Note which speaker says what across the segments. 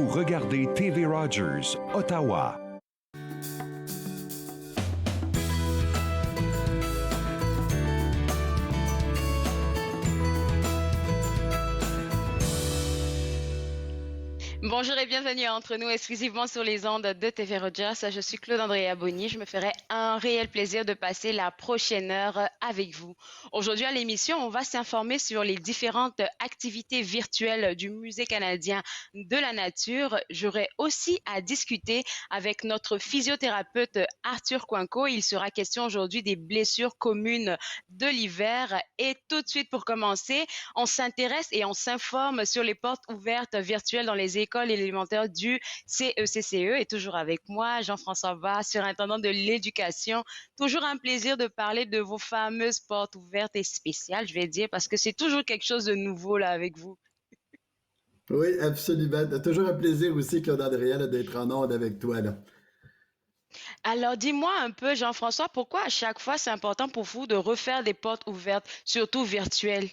Speaker 1: Vous regardez TV Rogers, Ottawa.
Speaker 2: Bonjour et bienvenue à Entre nous, exclusivement sur les ondes de TV Rogers. Je suis Claude Andrea Bonny. Je me ferai un réel plaisir de passer la prochaine heure avec vous. Aujourd'hui à l'émission, on va s'informer sur les différentes activités virtuelles du Musée canadien de la nature. J'aurai aussi à discuter avec notre physiothérapeute Arthur Coinco. Il sera question aujourd'hui des blessures communes de l'hiver. Et tout de suite pour commencer, on s'intéresse et on s'informe sur les portes ouvertes virtuelles dans les écoles élémentaires du CECCE. Et toujours avec moi, Jean-François Barr, surintendant de l'éducation. Toujours un plaisir de parler de vos fameuses portes ouvertes et spéciales, je vais dire, parce que c'est toujours quelque chose de nouveau là avec vous.
Speaker 3: Oui, absolument. C'est toujours un plaisir aussi, Claude Andrea, là, d'être en onde avec toi, là.
Speaker 2: Alors dis-moi un peu, Jean-François, pourquoi à chaque fois c'est important pour vous de refaire des portes ouvertes, surtout virtuelles?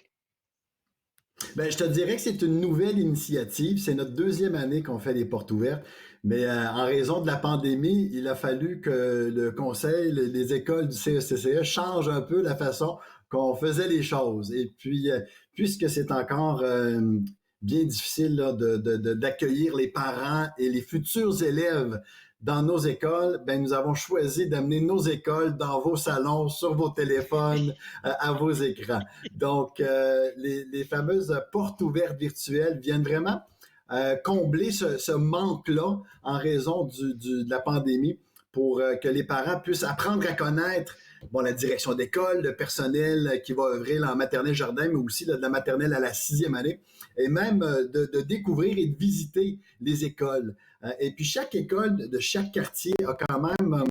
Speaker 3: Ben, je te dirais que c'est une nouvelle initiative. C'est notre deuxième année qu'on fait les portes ouvertes. Mais en raison de la pandémie, il a fallu que le conseil, les écoles du CECCE changent un peu la façon qu'on faisait les choses. Et puis, puisque c'est encore bien difficile là, d'accueillir les parents et les futurs élèves dans nos écoles, ben nous avons choisi d'amener nos écoles dans vos salons, sur vos téléphones, à vos écrans. Donc, les fameuses portes ouvertes virtuelles viennent vraiment combler ce manque-là en raison de la pandémie pour que les parents puissent apprendre à connaître la direction d'école, le personnel qui va œuvrer en maternelle jardin, mais aussi là, de la maternelle à la 6e année, et même de découvrir et de visiter les écoles. Et puis chaque école de chaque quartier a quand même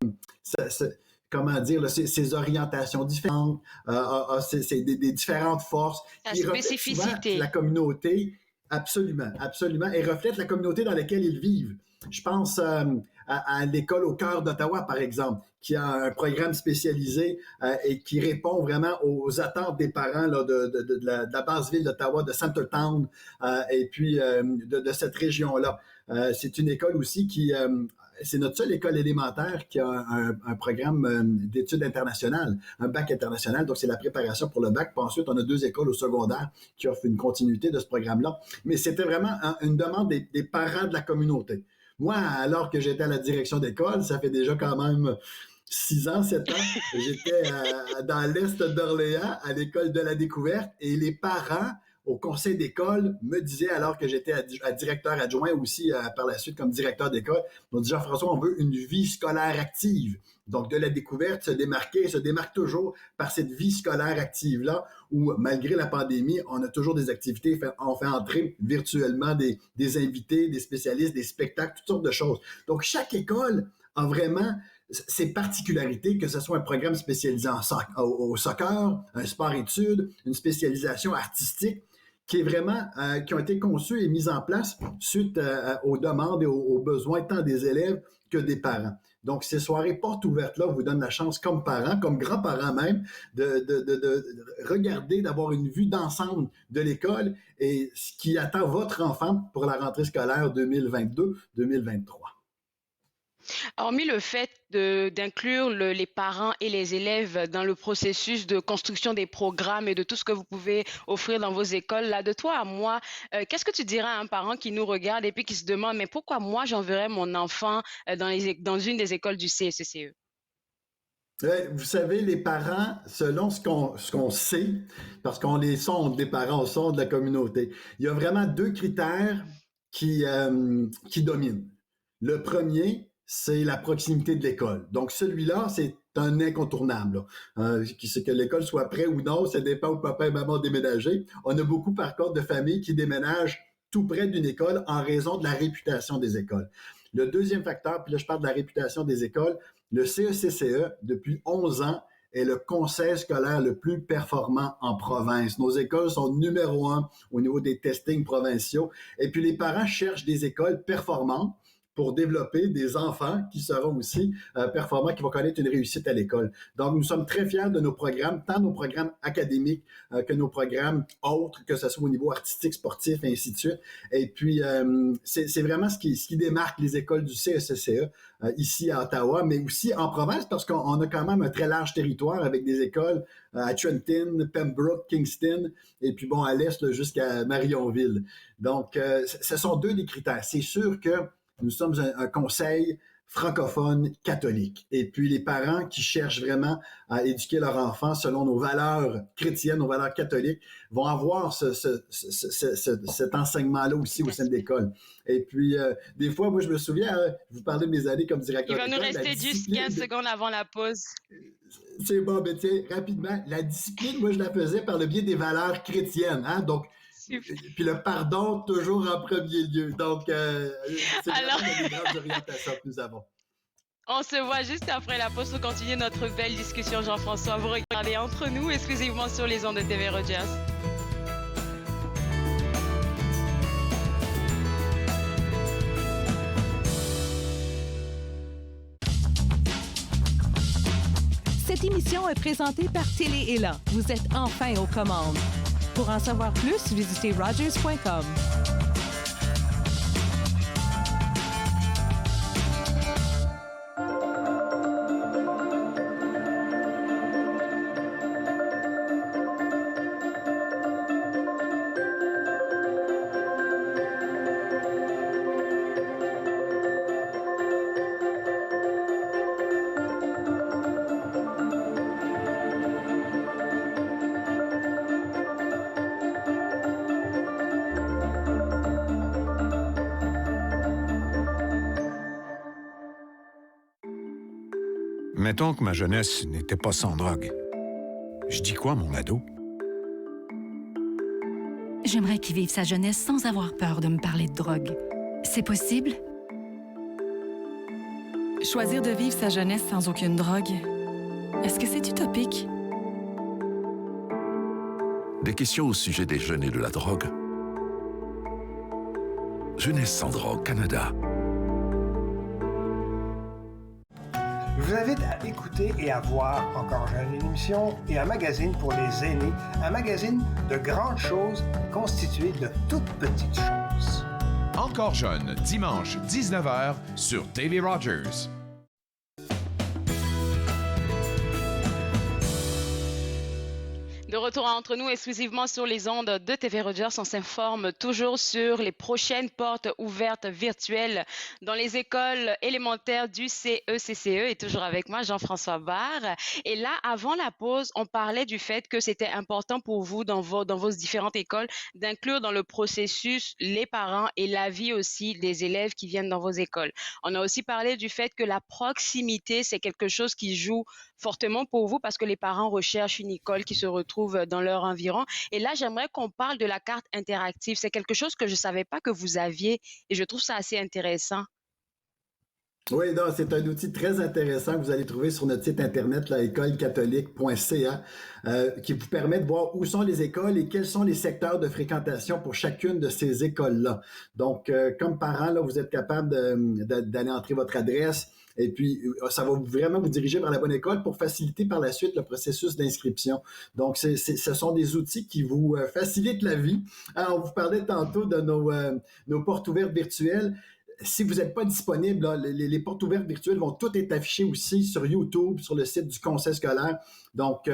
Speaker 3: comment dire, là, ses orientations différentes, des différentes forces
Speaker 2: La
Speaker 3: qui reflètent souvent
Speaker 2: spécificité.
Speaker 3: la communauté. Absolument, absolument, et reflètent la communauté dans laquelle ils vivent. Je pense à l'école au cœur d'Ottawa, par exemple, qui a un programme spécialisé et qui répond vraiment aux attentes des parents là, de la basse ville d'Ottawa, de Centertown, et puis de cette région-là. C'est une école aussi c'est notre seule école élémentaire qui a un programme d'études internationales, un bac international. Donc, c'est la préparation pour le bac. Puis ensuite, on a 2 écoles au secondaire qui offrent une continuité de ce programme-là. Mais c'était vraiment une demande des parents de la communauté. Moi, alors que j'étais à la direction d'école, ça fait déjà quand même 6 ans, 7 ans, j'étais dans l'Est d'Orléans, à l'école de la découverte, et les parents au conseil d'école me disaient, alors que j'étais à directeur adjoint aussi par la suite comme directeur d'école, on dit Jean-François, on veut une vie scolaire active. Donc, de la découverte se démarque toujours par cette vie scolaire active-là, où malgré la pandémie, on a toujours des activités, on fait entrer virtuellement des invités, des spécialistes, des spectacles, toutes sortes de choses. Donc, chaque école a vraiment ses particularités, que ce soit un programme spécialisé au soccer, un sport-études, une spécialisation artistique, qui est vraiment qui ont été conçus et mis en place suite aux demandes et aux besoins tant des élèves que des parents. Donc, ces soirées portes ouvertes-là vous donnent la chance, comme parents, comme grands-parents même, de regarder, d'avoir une vue d'ensemble de l'école et ce qui attend votre enfant pour la rentrée scolaire 2022-2023.
Speaker 2: Hormis le fait d'inclure les parents et les élèves dans le processus de construction des programmes et de tout ce que vous pouvez offrir dans vos écoles, là, de toi à moi, qu'est-ce que tu dirais à un parent qui nous regarde et puis qui se demande, mais pourquoi moi j'enverrais mon enfant dans une des écoles du CECCE?
Speaker 3: Vous savez, les parents, selon ce qu'on sait, parce qu'on les sonde, des parents, on sonde de la communauté, il y a vraiment 2 critères qui dominent. Le premier, c'est la proximité de l'école. Donc, celui-là, c'est un incontournable. C'est que l'école soit prête ou non, ça dépend où papa et maman ont déménagé. On a beaucoup, par contre, de familles qui déménagent tout près d'une école en raison de la réputation des écoles. Le deuxième facteur, puis là, je parle de la réputation des écoles, le CECCE, depuis 11 ans, est le conseil scolaire le plus performant en province. Nos écoles sont numéro 1 au niveau des testings provinciaux. Et puis, les parents cherchent des écoles performantes pour développer des enfants qui seront aussi performants, qui vont connaître une réussite à l'école. Donc, nous sommes très fiers de nos programmes, tant nos programmes académiques que nos programmes autres, que ce soit au niveau artistique, sportif, et ainsi de suite. Et puis, c'est vraiment ce qui démarque les écoles du CSCCE ici à Ottawa, mais aussi en province, parce qu'on a quand même un très large territoire avec des écoles à Trenton, Pembroke, Kingston, et puis bon, à l'est jusqu'à Marionville. Donc, ce sont deux des critères. C'est sûr que nous sommes un conseil francophone catholique. Et puis, les parents qui cherchent vraiment à éduquer leurs enfants selon nos valeurs chrétiennes, nos valeurs catholiques, vont avoir cet enseignement-là aussi au sein de l'école. Et puis, des fois, moi, je me souviens, je vous parlais de mes années comme directeur
Speaker 2: Il va
Speaker 3: d'école.
Speaker 2: nous rester juste 15 secondes avant la pause.
Speaker 3: C'est bon, mais tiens, rapidement, la discipline, moi, je la faisais par le biais des valeurs chrétiennes. Hein? Donc, puis le pardon, toujours en premier lieu. Donc, c'est vraiment des grandes orientations que nous avons.
Speaker 2: On se voit juste après la pause pour continuer notre belle discussion, Jean-François. Vous regardez Entre nous, exclusivement sur les ondes de TV Rogers.
Speaker 4: Cette émission est présentée par Télé Élan. Vous êtes enfin aux commandes. Pour en savoir plus, visitez rogers.com.
Speaker 1: Mettons que ma jeunesse n'était pas sans drogue. Je dis quoi, mon ado?
Speaker 5: J'aimerais qu'il vive sa jeunesse sans avoir peur de me parler de drogue. C'est possible?
Speaker 6: Choisir de vivre sa jeunesse sans aucune drogue, est-ce que c'est utopique?
Speaker 7: Des questions au sujet des jeunes et de la drogue. Jeunesse sans drogue, Canada.
Speaker 8: Je vous invite à écouter et à voir Encore jeune, une émission et un magazine pour les aînés, un magazine de grandes choses constitué de toutes petites choses.
Speaker 9: Encore jeune, dimanche 19h sur TV Rogers.
Speaker 2: De retour Entre nous, exclusivement sur les ondes de TV Rogers, on s'informe toujours sur les prochaines portes ouvertes virtuelles dans les écoles élémentaires du CECCE. Et toujours avec moi, Jean-François Barre. Et là, avant la pause, on parlait du fait que c'était important pour vous, dans vos différentes écoles, d'inclure dans le processus les parents et l'avis aussi des élèves qui viennent dans vos écoles. On a aussi parlé du fait que la proximité, c'est quelque chose qui joue fortement pour vous parce que les parents recherchent une école qui se retrouve dans leur environ. Et là, j'aimerais qu'on parle de la carte interactive. C'est quelque chose que je ne savais pas que vous aviez et je trouve ça assez intéressant.
Speaker 3: Oui, non, c'est un outil très intéressant que vous allez trouver sur notre site internet, écolecatholique.ca, qui vous permet de voir où sont les écoles et quels sont les secteurs de fréquentation pour chacune de ces écoles-là. Donc, comme parent, là, vous êtes capable d'aller entrer votre adresse, et puis, ça va vraiment vous diriger vers la bonne école pour faciliter par la suite le processus d'inscription. Donc, ce sont des outils qui vous facilitent la vie. Alors, on vous parlait tantôt de nos portes ouvertes virtuelles. Si vous n'êtes pas disponible, là, les portes ouvertes virtuelles vont toutes être affichées aussi sur YouTube, sur le site du conseil scolaire. Donc,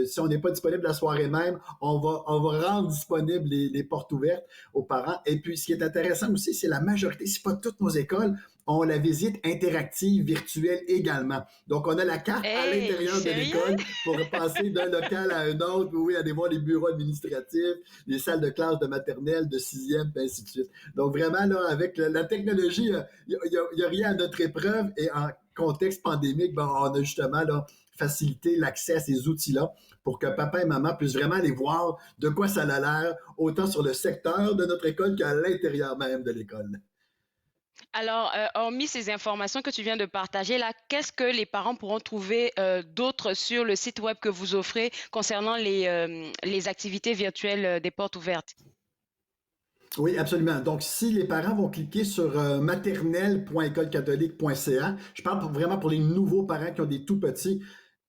Speaker 3: si on n'est pas disponible la soirée même, on va rendre disponibles les portes ouvertes aux parents. Et puis, ce qui est intéressant aussi, c'est la majorité, si pas toutes nos écoles, ont la visite interactive virtuelle également. Donc, on a la carte à l'intérieur de l'école pour passer d'un local à un autre, oui, aller voir les bureaux administratifs, les salles de classe de maternelle, de sixième, et ainsi de suite. Donc, vraiment, là, avec la technologie, il n'y a rien à notre épreuve et en contexte pandémique, ben, on a justement là, facilité l'accès à ces outils-là pour que papa et maman puissent vraiment aller voir de quoi ça a l'air, autant sur le secteur de notre école qu'à l'intérieur même de l'école.
Speaker 2: Alors, hormis ces informations que tu viens de partager, là, qu'est-ce que les parents pourront trouver d'autre sur le site web que vous offrez concernant les activités virtuelles des portes ouvertes?
Speaker 3: Oui, absolument. Donc, si les parents vont cliquer sur maternelle.écolecatholique.ca, je parle vraiment pour les nouveaux parents qui ont des tout petits,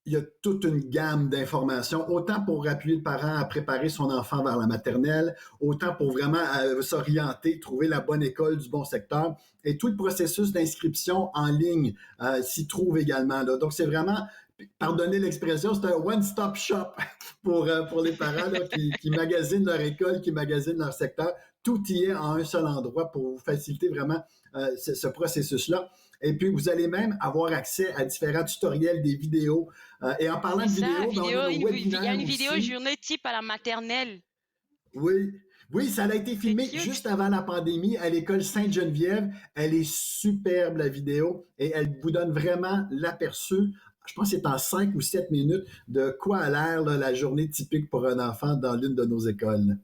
Speaker 3: il y a toute une gamme d'informations, autant pour appuyer le parent à préparer son enfant vers la maternelle, autant pour vraiment s'orienter, trouver la bonne école du bon secteur, et tout le processus d'inscription en ligne s'y trouve également. Là. Donc, c'est vraiment, pardonnez l'expression, c'est un one-stop shop pour les parents là, qui magasinent leur école, qui magasinent leur secteur. Tout y est en un seul endroit pour vous faciliter vraiment ce processus-là. Et puis, vous allez même avoir accès à différents tutoriels, des vidéos. Et en parlant de vidéos,
Speaker 2: il y a une vidéo journée type à la maternelle.
Speaker 3: Oui, oui, ça a été filmé juste avant la pandémie à l'école Sainte-Geneviève. Elle est superbe, la vidéo, et elle vous donne vraiment l'aperçu. Je pense que c'est en 5 ou 7 minutes de quoi a l'air la journée typique pour un enfant dans l'une de nos écoles.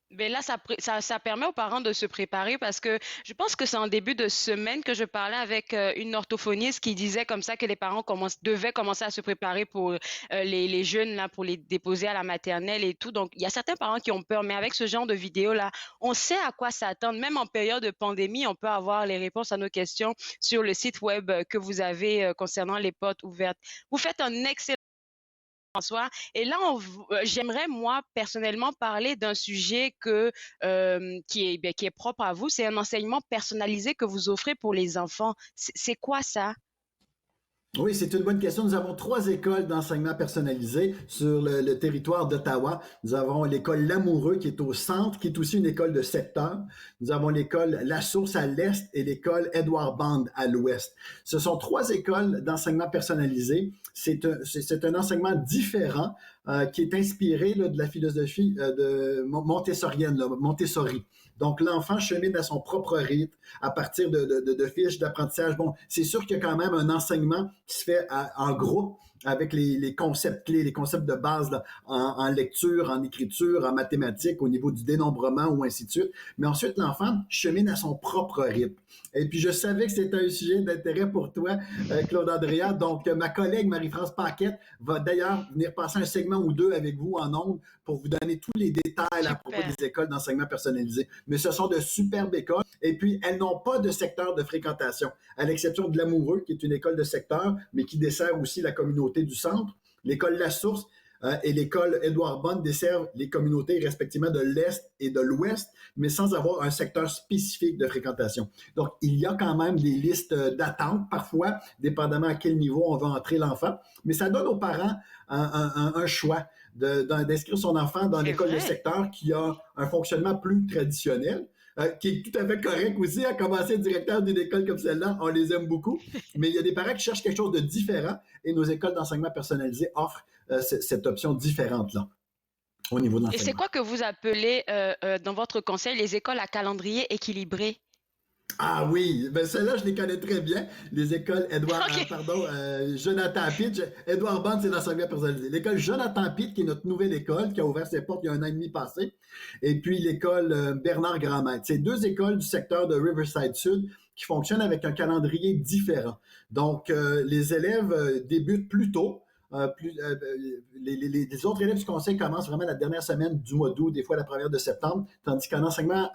Speaker 2: Ben là, ça permet aux parents de se préparer parce que je pense que c'est en début de semaine que je parlais avec une orthophoniste qui disait comme ça que les parents devaient commencer à se préparer pour les jeunes, là, pour les déposer à la maternelle et tout. Donc, il y a certains parents qui ont peur, mais avec ce genre de vidéo-là, on sait à quoi s'attendre. Même en période de pandémie, on peut avoir les réponses à nos questions sur le site web que vous avez concernant les portes ouvertes. Vous faites un excellent François. Et là, j'aimerais, moi, personnellement, parler d'un sujet qui est propre à vous. C'est un enseignement personnalisé que vous offrez pour les enfants. C'est quoi ça?
Speaker 3: Oui, c'est une bonne question. Nous avons 3 écoles d'enseignement personnalisé sur le territoire d'Ottawa. Nous avons l'école L'Amoureux qui est au centre, qui est aussi une école de secteur. Nous avons l'école La Source à l'est et l'école Edward Bond à l'ouest. Ce sont 3 écoles d'enseignement personnalisé. C'est un enseignement différent qui est inspiré là, de la philosophie de montessorienne, là, Montessori. Donc, l'enfant chemine à son propre rythme à partir de fiches d'apprentissage. Bon, c'est sûr qu'il y a quand même un enseignement qui se fait en groupe avec les concepts clés, les concepts de base là, en lecture, en écriture, en mathématiques, au niveau du dénombrement ou ainsi de suite. Mais ensuite, l'enfant chemine à son propre rythme. Et puis, je savais que c'était un sujet d'intérêt pour toi, Claude Andrea. Donc, ma collègue Marie-France Paquette va d'ailleurs venir passer un segment ou 2 avec vous en ondes pour vous donner tous les détails à propos des écoles d'enseignement personnalisé. Mais ce sont de superbes écoles. Et puis, elles n'ont pas de secteur de fréquentation, à l'exception de L'Amoureux, qui est une école de secteur, mais qui dessert aussi la communauté du centre. L'école La Source et l'école Edward Bond desservent les communautés respectivement de l'Est et de l'Ouest, mais sans avoir un secteur spécifique de fréquentation. Donc, il y a quand même des listes d'attente parfois, dépendamment à quel niveau on va entrer l'enfant, mais ça donne aux parents un choix d'inscrire son enfant dans l'école de secteur qui a un fonctionnement plus traditionnel. Qui est tout à fait correct aussi, à commencer directeur d'une école comme celle-là, on les aime beaucoup, mais il y a des parents qui cherchent quelque chose de différent et nos écoles d'enseignement personnalisé offrent cette option différente-là au niveau de l'enseignement.
Speaker 2: Et c'est quoi que vous appelez dans votre conseil les écoles à calendrier équilibré?
Speaker 3: Ah oui, ben celles-là, je les connais très bien. Les écoles Jonathan Pitt. Edward Bond, c'est l'enseignement personnalisé. L'école Jonathan Pitt, qui est notre nouvelle école, qui a ouvert ses portes il y a 1 an et demi passé. Et puis l'école Bernard Grandmaître. C'est 2 écoles du secteur de Riverside Sud qui fonctionnent avec un calendrier différent. Donc, les élèves débutent plus tôt. Les autres élèves du conseil commencent vraiment la dernière semaine du mois d'août, des fois la première de septembre, tandis qu'en enseignement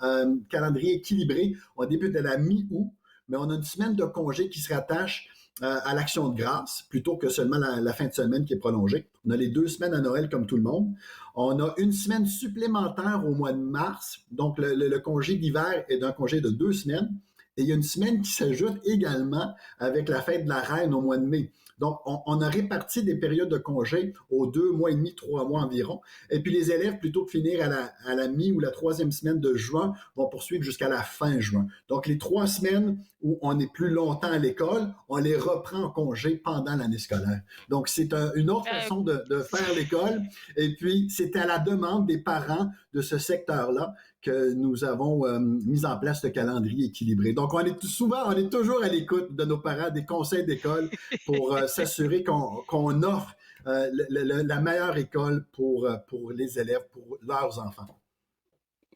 Speaker 3: calendrier équilibré, on débute à la mi-août, mais on a une semaine de congé qui se rattache à l'Action de grâce, plutôt que seulement la fin de semaine qui est prolongée. On a les 2 semaines à Noël comme tout le monde. On a une semaine supplémentaire au mois de mars, donc le congé d'hiver est d'un congé de 2 semaines. Et il y a une semaine qui s'ajoute également avec la fête de la Reine au mois de mai. Donc, on a réparti des périodes de congé aux 2 mois et demi, 3 mois environ. Et puis, les élèves, plutôt que finir à la mi- ou la 3e semaine de juin, vont poursuivre jusqu'à la fin juin. Donc, les 3 semaines où on est plus longtemps à l'école, on les reprend en congé pendant l'année scolaire. Donc, c'est une autre façon de faire l'école. Et puis, c'est à la demande des parents de ce secteur-là que nous avons mis en place le calendrier équilibré. Donc, on est toujours à l'écoute de nos parents, des conseils d'école pour s'assurer qu'on offre la meilleure école pour les élèves, pour leurs enfants.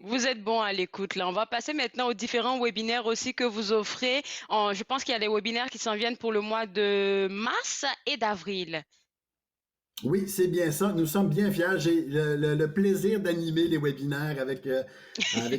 Speaker 2: Vous êtes bon à l'écoute, là. On va passer maintenant aux différents webinaires aussi que vous offrez. Je pense qu'il y a des webinaires qui s'en viennent pour le mois de mars et d'avril.
Speaker 3: Oui, c'est bien ça. Nous sommes bien fiers. J'ai le plaisir d'animer les webinaires avec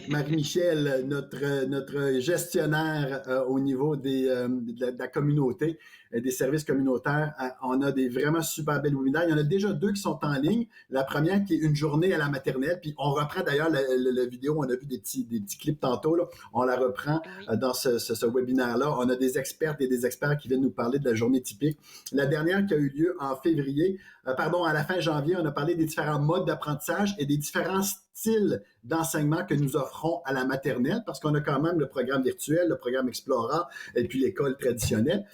Speaker 3: Marie-Michel, notre gestionnaire au niveau de la communauté, des services communautaires. On a des vraiment super belles webinaires. Il y en a déjà deux qui sont en ligne. La première qui est une journée à la maternelle. Puis on reprend d'ailleurs la vidéo. On a vu des petits clips tantôt. Là. On la reprend
Speaker 2: Oui.
Speaker 3: dans ce webinaire-là. On a des expertes et des experts qui viennent nous parler de la journée typique. La dernière qui a eu lieu en février, à la fin janvier, on a parlé des différents modes d'apprentissage et des différents styles d'enseignement que nous offrons à la maternelle, parce qu'on a quand même le programme virtuel, le programme Explora et puis l'école traditionnelle.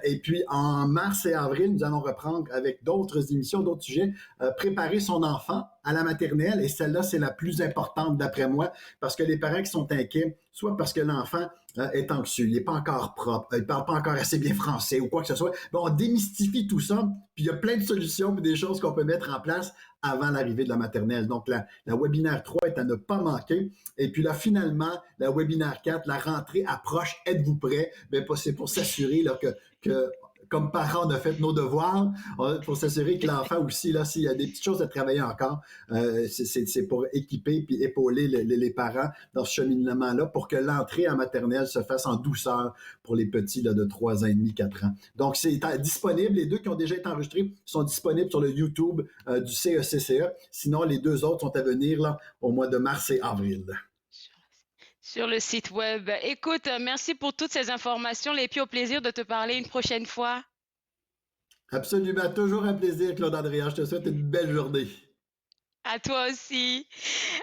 Speaker 3: Et puis en mars et avril, nous allons reprendre avec d'autres émissions, d'autres sujets, préparer son enfant à la maternelle. Et celle-là, c'est la plus importante d'après moi, parce que les parents qui sont inquiets, soit parce que l'enfant est anxieux, il n'est pas encore propre, il ne parle pas encore assez bien français ou quoi que ce soit. Bon, on démystifie tout ça, puis il y a plein de solutions et des choses qu'on peut mettre en place avant l'arrivée de la maternelle. Donc, la webinaire 3 est à ne pas manquer. Et puis là, finalement, la webinaire 4, la rentrée approche. Êtes-vous prêts? Ben, c'est pour s'assurer là, que comme parents, on a fait nos devoirs pour s'assurer que l'enfant aussi, là, s'il y a des petites choses à travailler encore, c'est pour équiper puis épauler les parents dans ce cheminement-là pour que l'entrée en maternelle se fasse en douceur pour les petits là, de 3 ans et demi, 4 ans. Donc, c'est disponible. Les deux qui ont déjà été enregistrés sont disponibles sur le YouTube du CECCE. Sinon, les deux autres sont à venir là, au mois de mars et avril.
Speaker 2: Sur le site web. Écoute, merci pour toutes ces informations, et puis au plaisir de te parler une prochaine fois.
Speaker 3: Absolument. Toujours un plaisir, Claude Andréa. Je te souhaite une belle journée.
Speaker 2: À toi aussi.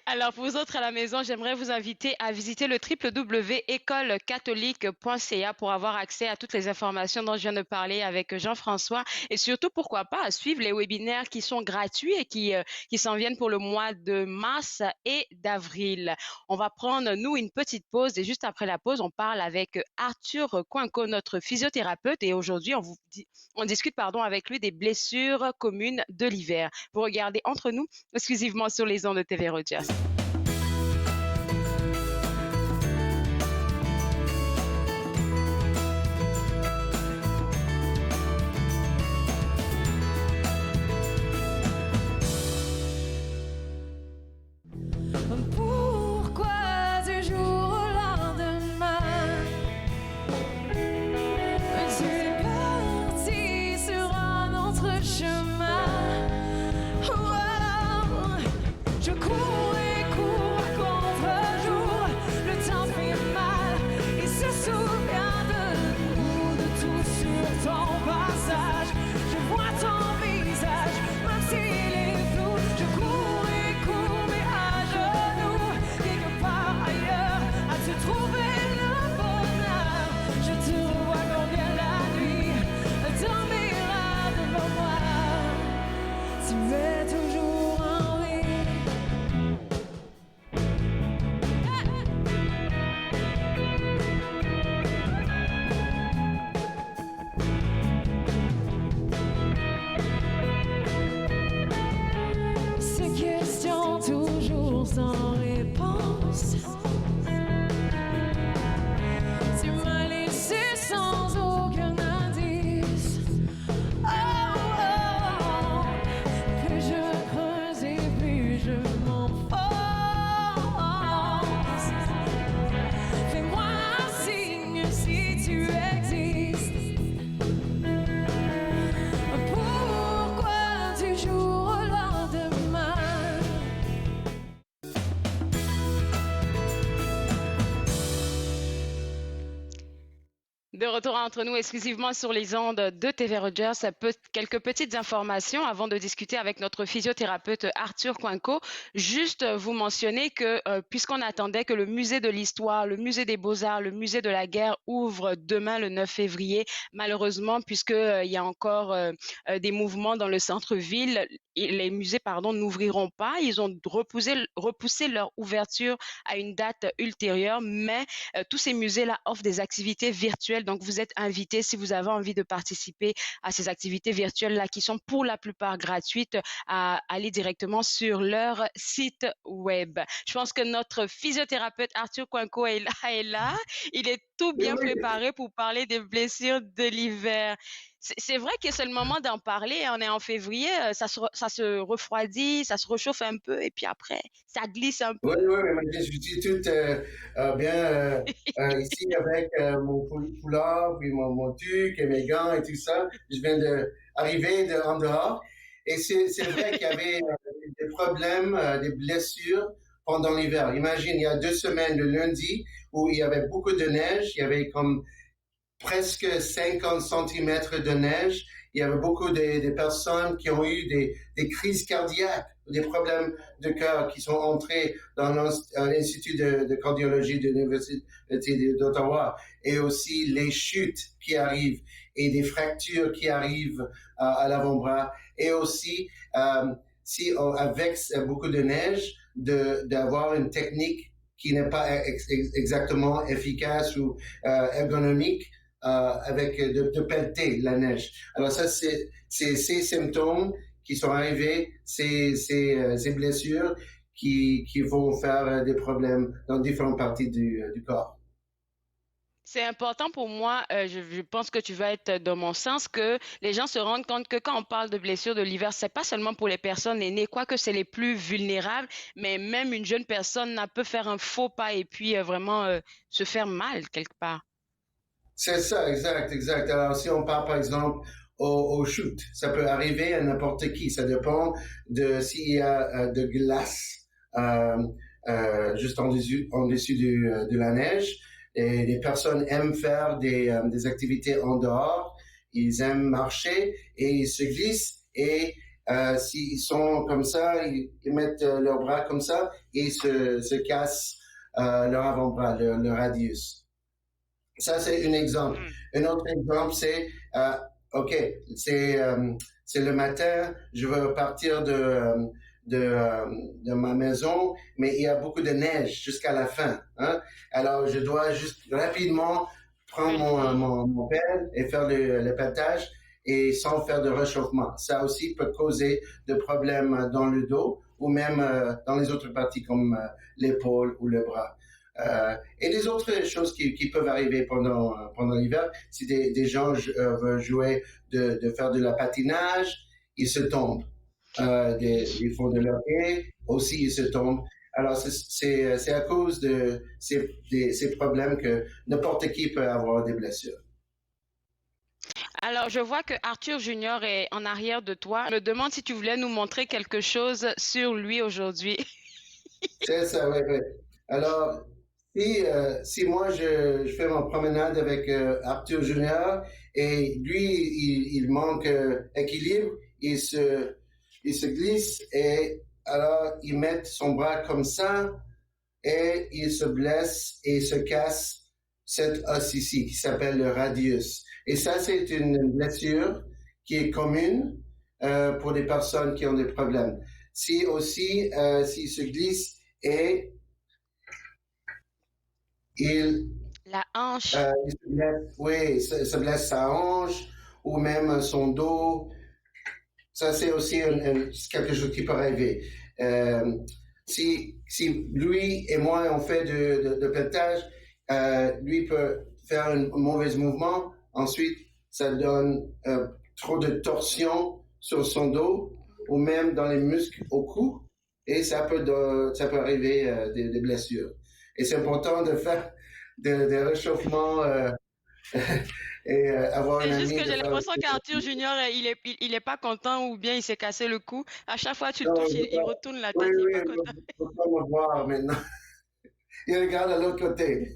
Speaker 2: Alors, pour vous autres à la maison, j'aimerais vous inviter à visiter le www.écolecatholique.ca pour avoir accès à toutes les informations dont je viens de parler avec Jean-François et surtout, pourquoi pas, à suivre les webinaires qui sont gratuits et qui s'en viennent pour le mois de mars et d'avril. On va prendre, nous, une petite pause et juste après la pause, on parle avec Arthur Coinco, notre physiothérapeute, et aujourd'hui, on discute avec lui des blessures communes de l'hiver. Vous regardez Entre nous, exclusivement sur les ondes de TV Rogers.
Speaker 10: Pourquoi du jour au lendemain tu es parti sur un autre chemin? Oh, je cours et cours à contre-jour, le temps fait mal, il se souvient de nous, de tout sur ton passage. Je vois ton visage, même s'il est flou, je cours et cours, mais à genoux, quelque part ailleurs, as-tu trouvé le bonheur? Je te revois quand vient la nuit, dormira devant moi, tu es toujours en vie. Ces questions toujours sans réponse, tu m'as laissé sans aucun indice. Oh, oh, plus je creuse et plus je m'enfonce. Fais-moi un signe si tu existes. Pourquoi du jour au lendemain?
Speaker 2: De retour entre nous exclusivement sur les ondes de TV Rogers, quelques petites informations avant de discuter avec notre physiothérapeute Arthur Coinco. Juste vous mentionner que puisqu'on attendait que le musée de l'histoire, le musée des beaux-arts, le musée de la guerre ouvre demain le 9 février, malheureusement puisqu'il y a encore des mouvements dans le centre-ville, les musées n'ouvriront pas. Ils ont repoussé leur ouverture à une date ultérieure, mais tous ces musées-là offrent des activités virtuelles. Donc, vous êtes invités si vous avez envie de participer à ces activités virtuelles-là qui sont pour la plupart gratuites à aller directement sur leur site web. Je pense que notre physiothérapeute Arthur Coinco est là. Il est tout bien
Speaker 11: Oui.
Speaker 2: préparé pour parler des blessures de l'hiver. C'est vrai que c'est le moment d'en parler. On est en février, ça se refroidit, ça se réchauffe un peu et puis après, ça glisse un
Speaker 11: Oui,
Speaker 2: peu.
Speaker 11: oui, mais je suis tout bien ici avec mon foulard, puis mon tuque et mes gants et tout ça. Je viens d'arriver en dehors. Et c'est vrai qu'il y avait des problèmes, des blessures pendant l'hiver. Imagine, il y a 2 semaines, le lundi, où il y avait beaucoup de neige, il y avait comme presque 50 centimètres de neige. Il y avait beaucoup de personnes qui ont eu des crises cardiaques, des problèmes de cœur qui sont entrés dans l'Institut de cardiologie de l'Université d'Ottawa, et aussi les chutes qui arrivent et des fractures qui arrivent à l'avant-bras, et aussi avec beaucoup de neige, d'avoir une technique qui n'est pas exactement efficace ou ergonomique, avec de pelleter la neige. Alors ça, c'est ces symptômes qui sont arrivés, ces blessures qui vont faire des problèmes dans différentes parties du corps.
Speaker 2: C'est important pour moi, je pense que tu vas être dans mon sens, que les gens se rendent compte que quand on parle de blessures de l'hiver, c'est pas seulement pour les personnes aînées, quoique c'est les plus vulnérables, mais même une jeune personne peut faire un faux pas et puis vraiment se faire mal quelque part.
Speaker 11: C'est ça, exact. Alors, si on parle, par exemple, au shoot, ça peut arriver à n'importe qui. Ça dépend de s'il y a de glace juste en dessus de la neige. Et les personnes aiment faire des activités en dehors. Ils aiment marcher et ils se glissent. Et s'ils sont comme ça, ils mettent leurs bras comme ça et se cassent leur avant-bras, le radius. Ça, c'est un exemple. Un autre exemple, c'est, OK, c'est le matin, je veux partir de ma maison, mais il y a beaucoup de neige jusqu'à la fin. Hein? Alors, je dois juste rapidement prendre mon pelle et faire le pelletage et sans faire de réchauffement. Ça aussi peut causer de problèmes dans le dos ou même dans les autres parties comme l'épaule ou le bras. Et les autres choses qui peuvent arriver pendant l'hiver, si des gens veulent jouer de faire de la patinage, ils se tombent. Ils font de l'hockey, aussi ils se tombent. Alors c'est à cause de ces problèmes que n'importe qui peut avoir des blessures.
Speaker 2: Alors, je vois que Arthur Junior est en arrière de toi. Je me demande si tu voulais nous montrer quelque chose sur lui aujourd'hui.
Speaker 11: C'est ça, oui. Alors, si moi je fais ma promenade avec Arthur Junior et lui il manque équilibre, il se glisse et alors il met son bras comme ça et il se blesse et se casse cet os ici qui s'appelle le radius. Et ça, c'est une blessure qui est commune pour les personnes qui ont des problèmes. S'il se glisse et
Speaker 2: la hanche.
Speaker 11: Il se blesse sa hanche ou même son dos. Ça, c'est aussi quelque chose qui peut arriver. Si lui et moi, on fait de pelletage, lui peut faire un mauvais mouvement. Ensuite, ça donne trop de torsion sur son dos ou même dans les muscles au cou. Et ça peut arriver des blessures. Et c'est important de faire des réchauffements et avoir un ami.
Speaker 2: C'est juste que j'ai l'impression qu'Arthur Junior, il est pas content ou bien il s'est cassé le cou. À chaque fois que tu le touches, il retourne la tête.
Speaker 11: Oui,
Speaker 2: il est pas content.
Speaker 11: Il ne peut pas me voir maintenant. Il regarde à l'autre côté.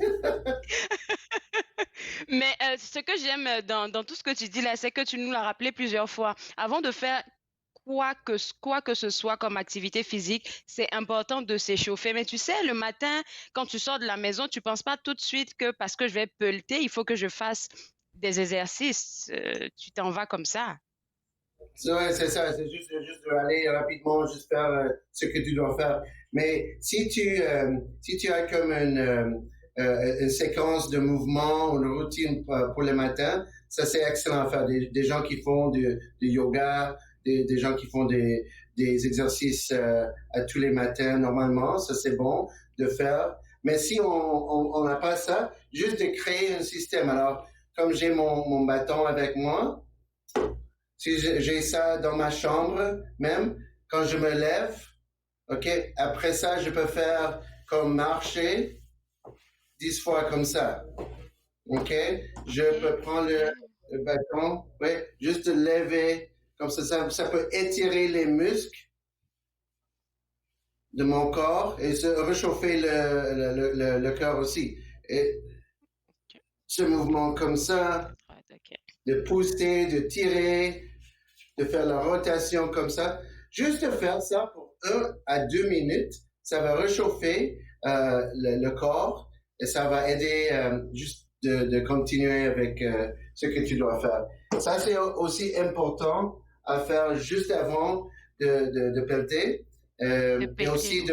Speaker 2: Mais ce que j'aime dans tout ce que tu dis là, c'est que tu nous l'as rappelé plusieurs fois. Avant de faire quoi que ce soit comme activité physique, c'est important de s'échauffer. Mais tu sais, le matin, quand tu sors de la maison, tu penses pas tout de suite que parce que je vais pelleter, il faut que je fasse des exercices. Tu t'en vas comme ça.
Speaker 11: Oui, c'est ça. C'est juste aller rapidement, juste faire ce que tu dois faire. Mais si tu as comme une séquence de mouvements ou une routine pour le matin, ça c'est excellent à faire. Des gens qui font du yoga, des gens qui font des exercices à tous les matins normalement, ça c'est bon de faire. Mais si on n'a pas ça, juste de créer un système. Alors, comme j'ai mon bâton avec moi, si j'ai ça dans ma chambre, même, quand je me lève, OK, après ça, je peux faire comme marcher 10 fois comme ça. OK? Je peux prendre le bâton, ouais, juste lever, comme ça peut étirer les muscles de mon corps et se réchauffer le cœur aussi. Et ce mouvement comme ça, de pousser, de tirer, de faire la rotation comme ça, juste de faire ça pour 1 à 2 minutes, ça va réchauffer le corps et ça va aider juste de continuer avec ce que tu dois faire. Ça, c'est aussi important à faire juste avant de pelleter. Et aussi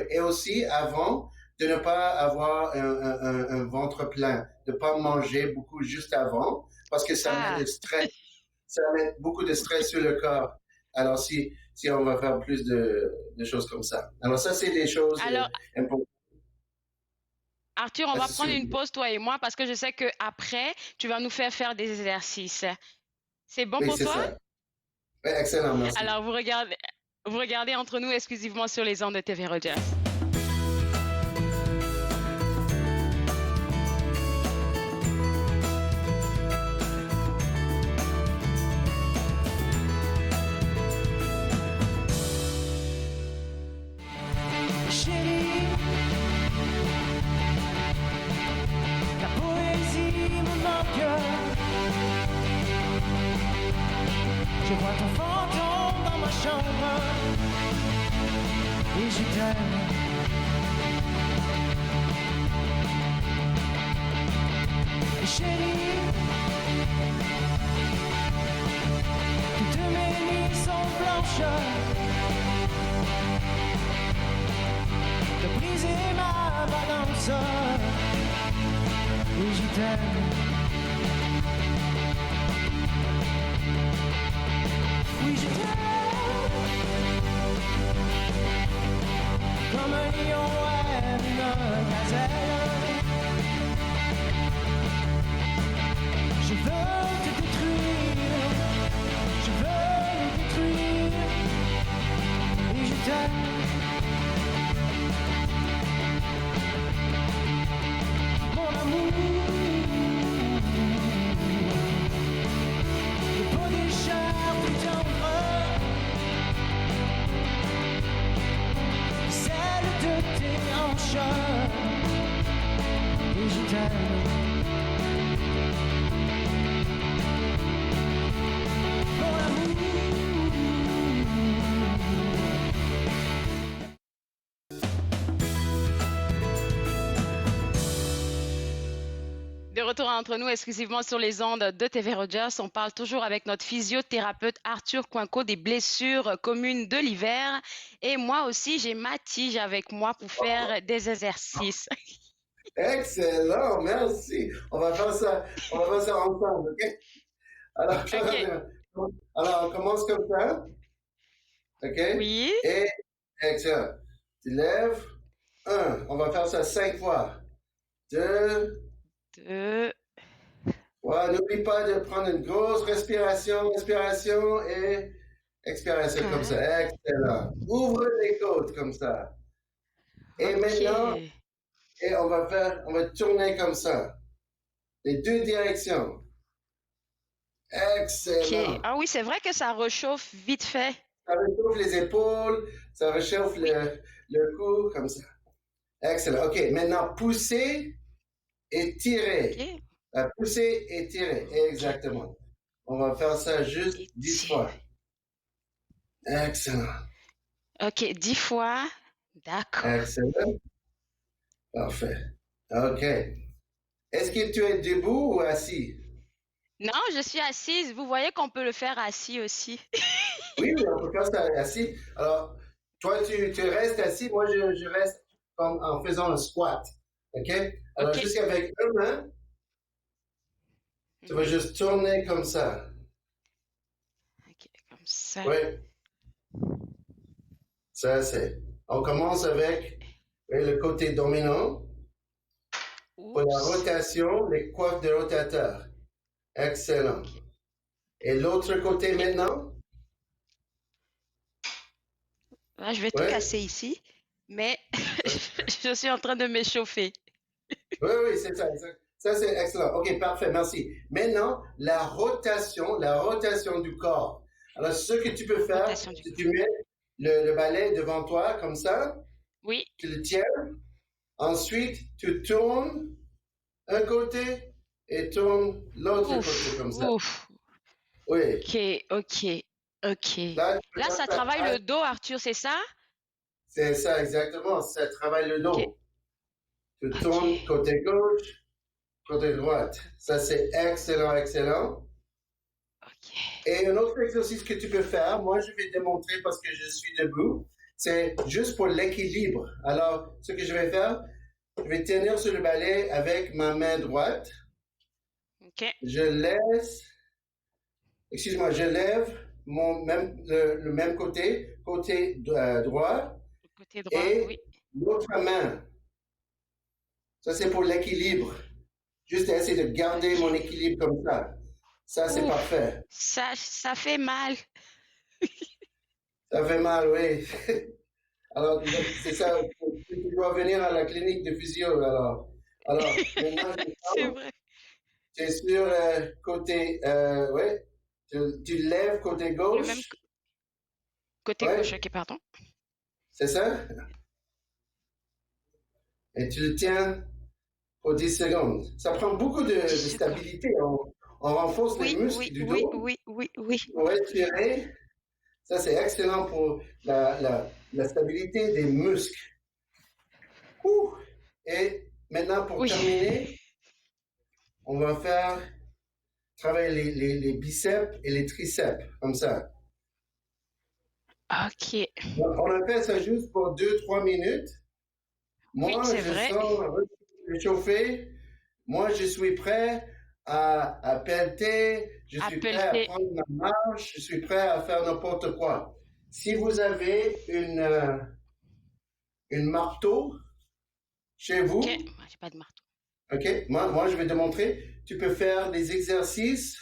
Speaker 11: et aussi avant de ne pas avoir un ventre plein, de ne pas manger beaucoup juste avant, parce que ça met le stress, ça met beaucoup de stress sur le corps. Alors si on va faire plus de choses comme ça. Alors ça, c'est des choses importantes.
Speaker 2: Arthur, on va prendre une pause, toi et moi, parce que je sais qu'après, tu vas nous faire des exercices. C'est bon pour toi?
Speaker 11: Ça. Oui, excellent, merci.
Speaker 2: Alors, vous regardez entre nous exclusivement sur les ondes de TV Rogers.
Speaker 10: Chérie, la poésie me manque. Je vois ton fantôme dans ma chambre et je t'aime. Chérie, toutes mes nuits sont blanches. De briser ma balance et je t'aime. Oui, je t'aime comme un lion aime une gazelle. Je veux te détruire, je veux le détruire et je t'aime. Mon amour, le pot des chars plus tendre, celle de tes hanches, et je t'aime. Mon amour.
Speaker 2: De retour entre nous exclusivement sur les ondes de TV Rogers, on parle toujours avec notre physiothérapeute Arthur Coinco des blessures communes de l'hiver. Et moi aussi, j'ai ma tige avec moi pour faire des exercices.
Speaker 11: Excellent, merci. On va faire ça ensemble, OK? Alors, on commence comme ça. OK?
Speaker 2: Oui.
Speaker 11: Et, excellent. Tu lèves. 1. On va faire ça 5 fois. 2. Ouais, n'oublie pas de prendre une grosse respiration et expiration comme ça. Excellent. Ouvre les côtes comme ça. Et maintenant, on va tourner comme ça. Les 2 directions. Excellent.
Speaker 2: Okay. Ah oui, c'est vrai que ça réchauffe vite fait.
Speaker 11: Ça réchauffe les épaules, ça réchauffe le cou comme ça. Excellent. OK, maintenant pousser et tirer.
Speaker 2: Okay.
Speaker 11: Pousser et tirer, exactement. On va faire ça juste 10 fois. Excellent.
Speaker 2: OK, 10 fois. D'accord.
Speaker 11: Excellent. Parfait. OK. Est-ce que tu es debout ou assis?
Speaker 2: Non, je suis assise. Vous voyez qu'on peut le faire assis aussi.
Speaker 11: Oui, on peut faire ça assis. Alors, toi, tu restes assis. Moi, je reste comme en faisant un squat. OK? Alors, jusqu'avec une main, tu vas juste tourner comme ça.
Speaker 2: OK, comme ça.
Speaker 11: Oui. Ça, c'est... On commence avec Et le côté dominant. Pour la rotation, les coiffes de rotateur. Excellent. Et l'autre côté maintenant?
Speaker 2: Là, je vais tout casser ici, mais je suis en train de m'échauffer.
Speaker 11: Oui, c'est ça. Ça, c'est excellent. OK, parfait, merci. Maintenant, la rotation du corps. Alors, ce que tu peux faire, c'est que tu mets le balai devant toi, comme ça.
Speaker 2: Oui.
Speaker 11: Tu le tiens. Ensuite, tu tournes un côté et tournes l'autre côté, comme ça.
Speaker 2: Ouf.
Speaker 11: Oui.
Speaker 2: OK.
Speaker 11: Là,
Speaker 2: ça travaille le dos, Arthur, c'est ça?
Speaker 11: C'est ça, exactement. Ça travaille le dos. Tu tournes côté gauche, côté droite. Ça, c'est excellent. Et un autre exercice que tu peux faire, moi, je vais démontrer parce que je suis debout, c'est juste pour l'équilibre. Alors, ce que je vais faire, je vais tenir sur le balai avec ma main droite.
Speaker 2: OK.
Speaker 11: Je lève le même côté droit.
Speaker 2: Côté droit,
Speaker 11: et
Speaker 2: oui.
Speaker 11: l'autre main. Ça, c'est pour l'équilibre. Juste essayer de garder mon équilibre comme ça. Ça, c'est parfait.
Speaker 2: Ça fait mal.
Speaker 11: Ça fait mal, oui. Alors, c'est ça. Tu dois venir à la clinique de physio, alors. Alors, maintenant,
Speaker 2: c'est vrai.
Speaker 11: Tu es sur côté... Tu lèves côté gauche.
Speaker 2: Côté gauche, OK, pardon.
Speaker 11: C'est ça? Et tu le tiens pour 10 secondes. Ça prend beaucoup de stabilité. On renforce les muscles du dos.
Speaker 2: Oui.
Speaker 11: Pour respirer. Ça, c'est excellent pour la stabilité des muscles. Et maintenant, pour terminer, on va faire travailler les biceps et les triceps, comme ça.
Speaker 2: OK.
Speaker 11: On a fait ça juste pour 2-3 minutes. Moi, je sens réchauffé. Moi, je suis prêt à pelleter. Je suis prêt à prendre ma marche. Je suis prêt à faire n'importe quoi. Si vous avez une marteau chez vous.
Speaker 2: OK, moi, j'ai pas de marteau.
Speaker 11: OK, moi, je vais te montrer. Tu peux faire des exercices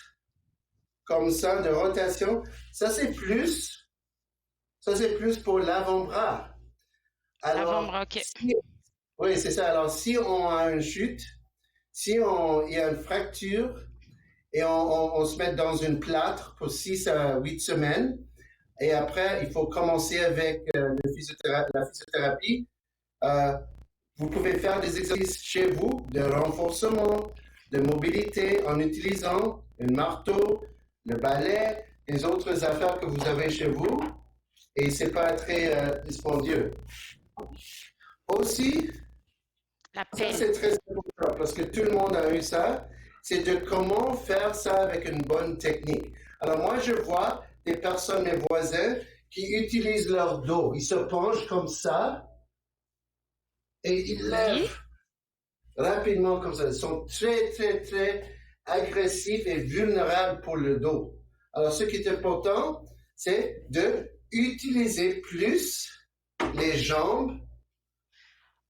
Speaker 11: comme ça de rotation. Ça, c'est plus pour l'avant-bras.
Speaker 2: L'avant-bras, OK.
Speaker 11: Oui, c'est ça. Alors, si on a une chute, il y a une fracture et on se met dans une plâtre pour 6 à 8 semaines, et après, il faut commencer avec la physiothérapie. Vous pouvez faire des exercices chez vous de renforcement, de mobilité en utilisant un marteau, le balai, les autres affaires que vous avez chez vous. Et c'est pas très dispendieux. Aussi, ça c'est très important parce que tout le monde a eu ça, c'est de comment faire ça avec une bonne technique. Alors moi, je vois des personnes, mes voisins, qui utilisent leur dos. Ils se penchent comme ça et ils lèvent rapidement comme ça. Ils sont très agressifs et vulnérables pour le dos. Alors ce qui est important, c'est de utiliser plus les jambes,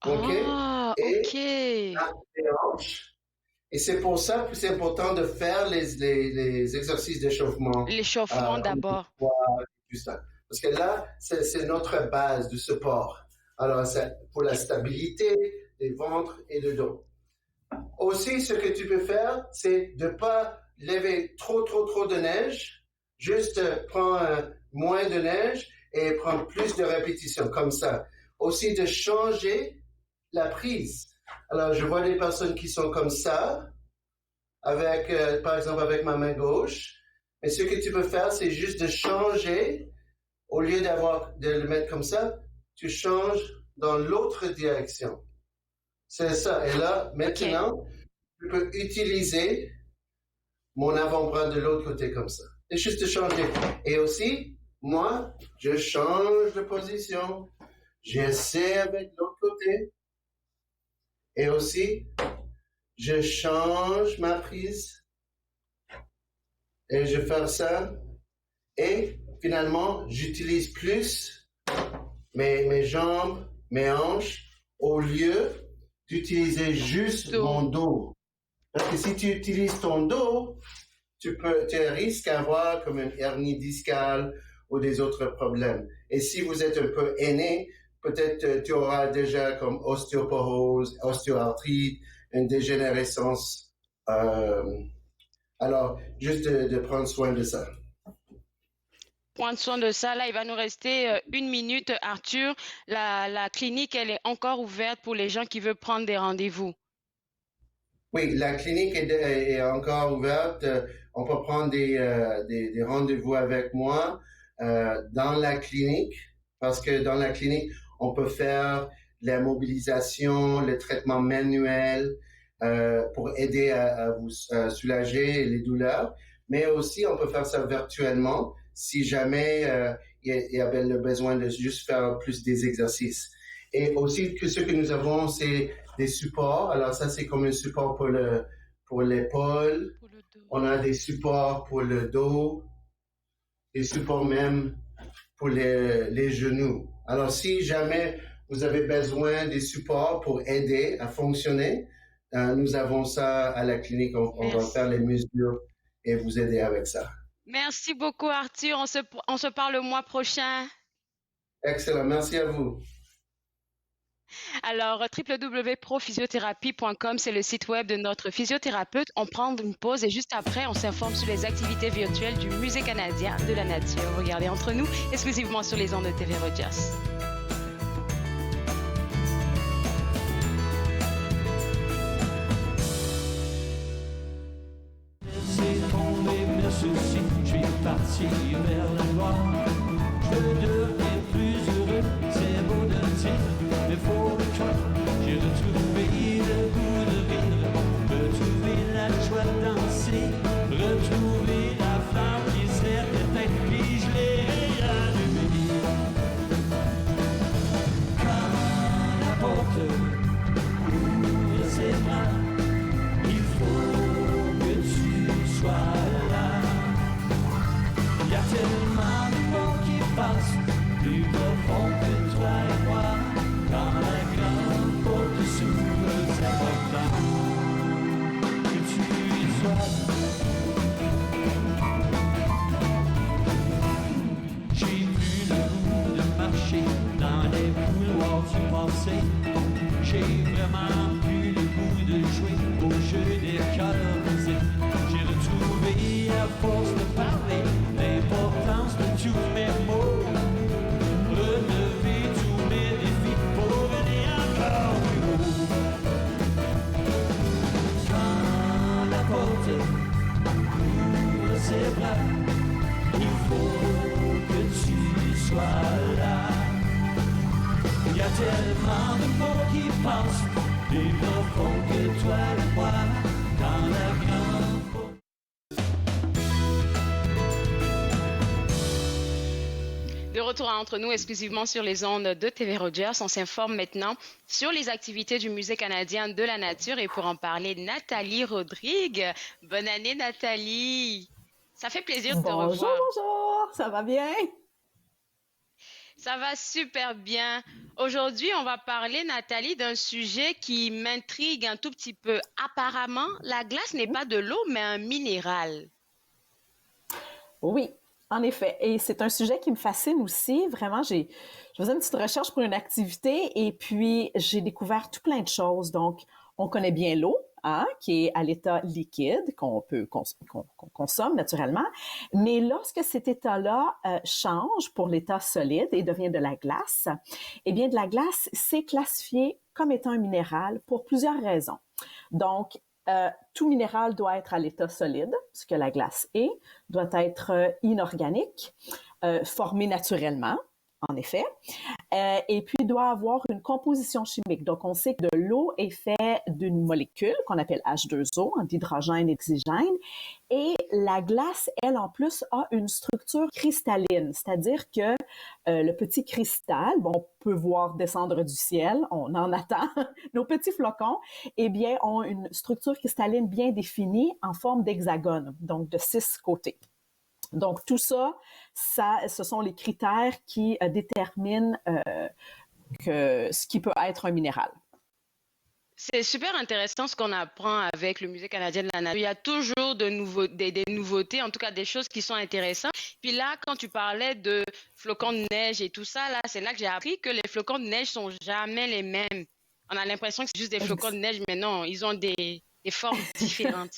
Speaker 11: et les hanches. Et c'est pour ça que c'est important de faire les exercices d'échauffement.
Speaker 2: L'échauffement d'abord.
Speaker 11: Parce que là, c'est notre base du sport. Alors, c'est pour la stabilité des ventres et du dos. Aussi, ce que tu peux faire, c'est de ne pas lever trop de neige. Juste prendre moins de neige et prendre plus de répétitions, comme ça. Aussi, de changer la prise. Alors, je vois des personnes qui sont comme ça, avec, par exemple, avec ma main gauche. Mais ce que tu peux faire, c'est juste de changer. Au lieu de le mettre comme ça, tu changes dans l'autre direction. C'est ça. Et là, maintenant, je peux utiliser mon avant-bras de l'autre côté comme ça. C'est juste de changer. Et aussi, moi, je change de position. J'essaie avec l'autre côté. Et aussi, je change ma prise. Et je fais ça. Et finalement, j'utilise plus mes jambes, mes hanches au lieu d'utiliser juste mon dos. Parce que si tu utilises ton dos, tu risques d'avoir comme une hernie discale ou des autres problèmes. Et si vous êtes un peu aîné, peut-être tu auras déjà comme ostéoporose, ostéoarthrite, une dégénérescence. Alors, juste de prendre soin de ça.
Speaker 2: Prendre soin de ça. Là, il va nous rester 1 minute, Arthur. La clinique, elle est encore ouverte pour les gens qui veulent prendre des rendez-vous.
Speaker 11: Oui, la clinique est encore ouverte. On peut prendre des rendez-vous avec moi dans la clinique, parce que dans la clinique, on peut faire la mobilisation, le traitement manuel pour aider à vous soulager les douleurs. Mais aussi, on peut faire ça virtuellement si jamais il y avait le besoin de juste faire plus des exercices. Et aussi, ce que nous avons, c'est des supports. Alors ça, c'est comme un support pour l'épaule. On a des supports pour le dos, des supports même pour les genoux. Alors si jamais vous avez besoin des supports pour aider à fonctionner, nous avons ça à la clinique. On va faire les mesures et vous aider avec ça.
Speaker 2: Merci beaucoup, Arthur. On se parle le mois prochain.
Speaker 11: Excellent. Merci à vous.
Speaker 2: Alors, www.prophysiothérapie.com, c'est le site web de notre physiothérapeute. On prend une pause et juste après, on s'informe sur les activités virtuelles du Musée canadien de la nature. Regardez entre nous, exclusivement sur les ondes de TV Rogers.
Speaker 10: C'est tombé, mais ceci, je suis parti vers la gloire. Je veux devenir plus heureux, c'est beau de dire, mais faut le cœur. J'ai retrouvé le goût de rire, retrouvé la joie de danser, retrouvé la flamme qui s'est éteinte, puis je l'ai rallumée. Quand la porte ouvre ses bras, il faut que tu sois là. Il y a tellement de mots qui passent plus profond que toi et moi. Quand la grande porte s'ouvre, c'est important que tu y sois. J'ai plus le goût de marcher dans les couloirs du passé. J'ai vraiment plus le goût de jouer au jeu des cœurs brisés. J'ai retrouvé à force de parler l'importance de tous mes mots. Relever tous mes défis pour aller encore plus haut. Quand la porte ouvre ses bras, il faut que tu sois là. Il y a tellement de mots qui passent plus profond que toi et moi. Quand la grande porte...
Speaker 2: De retour entre nous, exclusivement sur les ondes de TV Rogers, on s'informe maintenant sur les activités du Musée canadien de la nature. Et pour en parler, Nathalie Rodrigue. Bonne année, Nathalie. Ça fait plaisir de te revoir.
Speaker 12: Bonjour, ça va bien?
Speaker 2: Ça va super bien. Aujourd'hui, on va parler, Nathalie, d'un sujet qui m'intrigue un tout petit peu. Apparemment, la glace n'est pas de l'eau, mais un minéral.
Speaker 12: Oui, en effet. Et c'est un sujet qui me fascine aussi. Vraiment, je faisais une petite recherche pour une activité et puis j'ai découvert tout plein de choses. Donc, on connaît bien l'eau, hein, qui est à l'état liquide, qu'on consomme naturellement. Mais lorsque cet état-là change pour l'état solide et devient de la glace, eh bien, de la glace, c'est classifié comme étant un minéral pour plusieurs raisons. Donc, tout minéral doit être à l'état solide, ce que la glace est, doit être inorganique, formé naturellement, en effet, et puis doit avoir une composition chimique. Donc, on sait que de l'eau est fait d'une molécule qu'on appelle H2O, d'hydrogène et d'oxygène, et la glace, elle, en plus, a une structure cristalline, c'est-à-dire que le petit cristal, bon, on peut voir descendre du ciel, on en attend, nos petits flocons, eh bien, ont une structure cristalline bien définie en forme d'hexagone, donc de 6 côtés. Donc, tout ça, ce sont les critères qui déterminent que ce qui peut être un minéral.
Speaker 2: C'est super intéressant ce qu'on apprend avec le Musée canadien de la nature. Il y a toujours des nouveautés, en tout cas des choses qui sont intéressantes. Puis là, quand tu parlais de flocons de neige et tout ça, là, c'est là que j'ai appris que les flocons de neige sont jamais les mêmes. On a l'impression que c'est juste des flocons de neige, mais non, ils ont des formes différentes.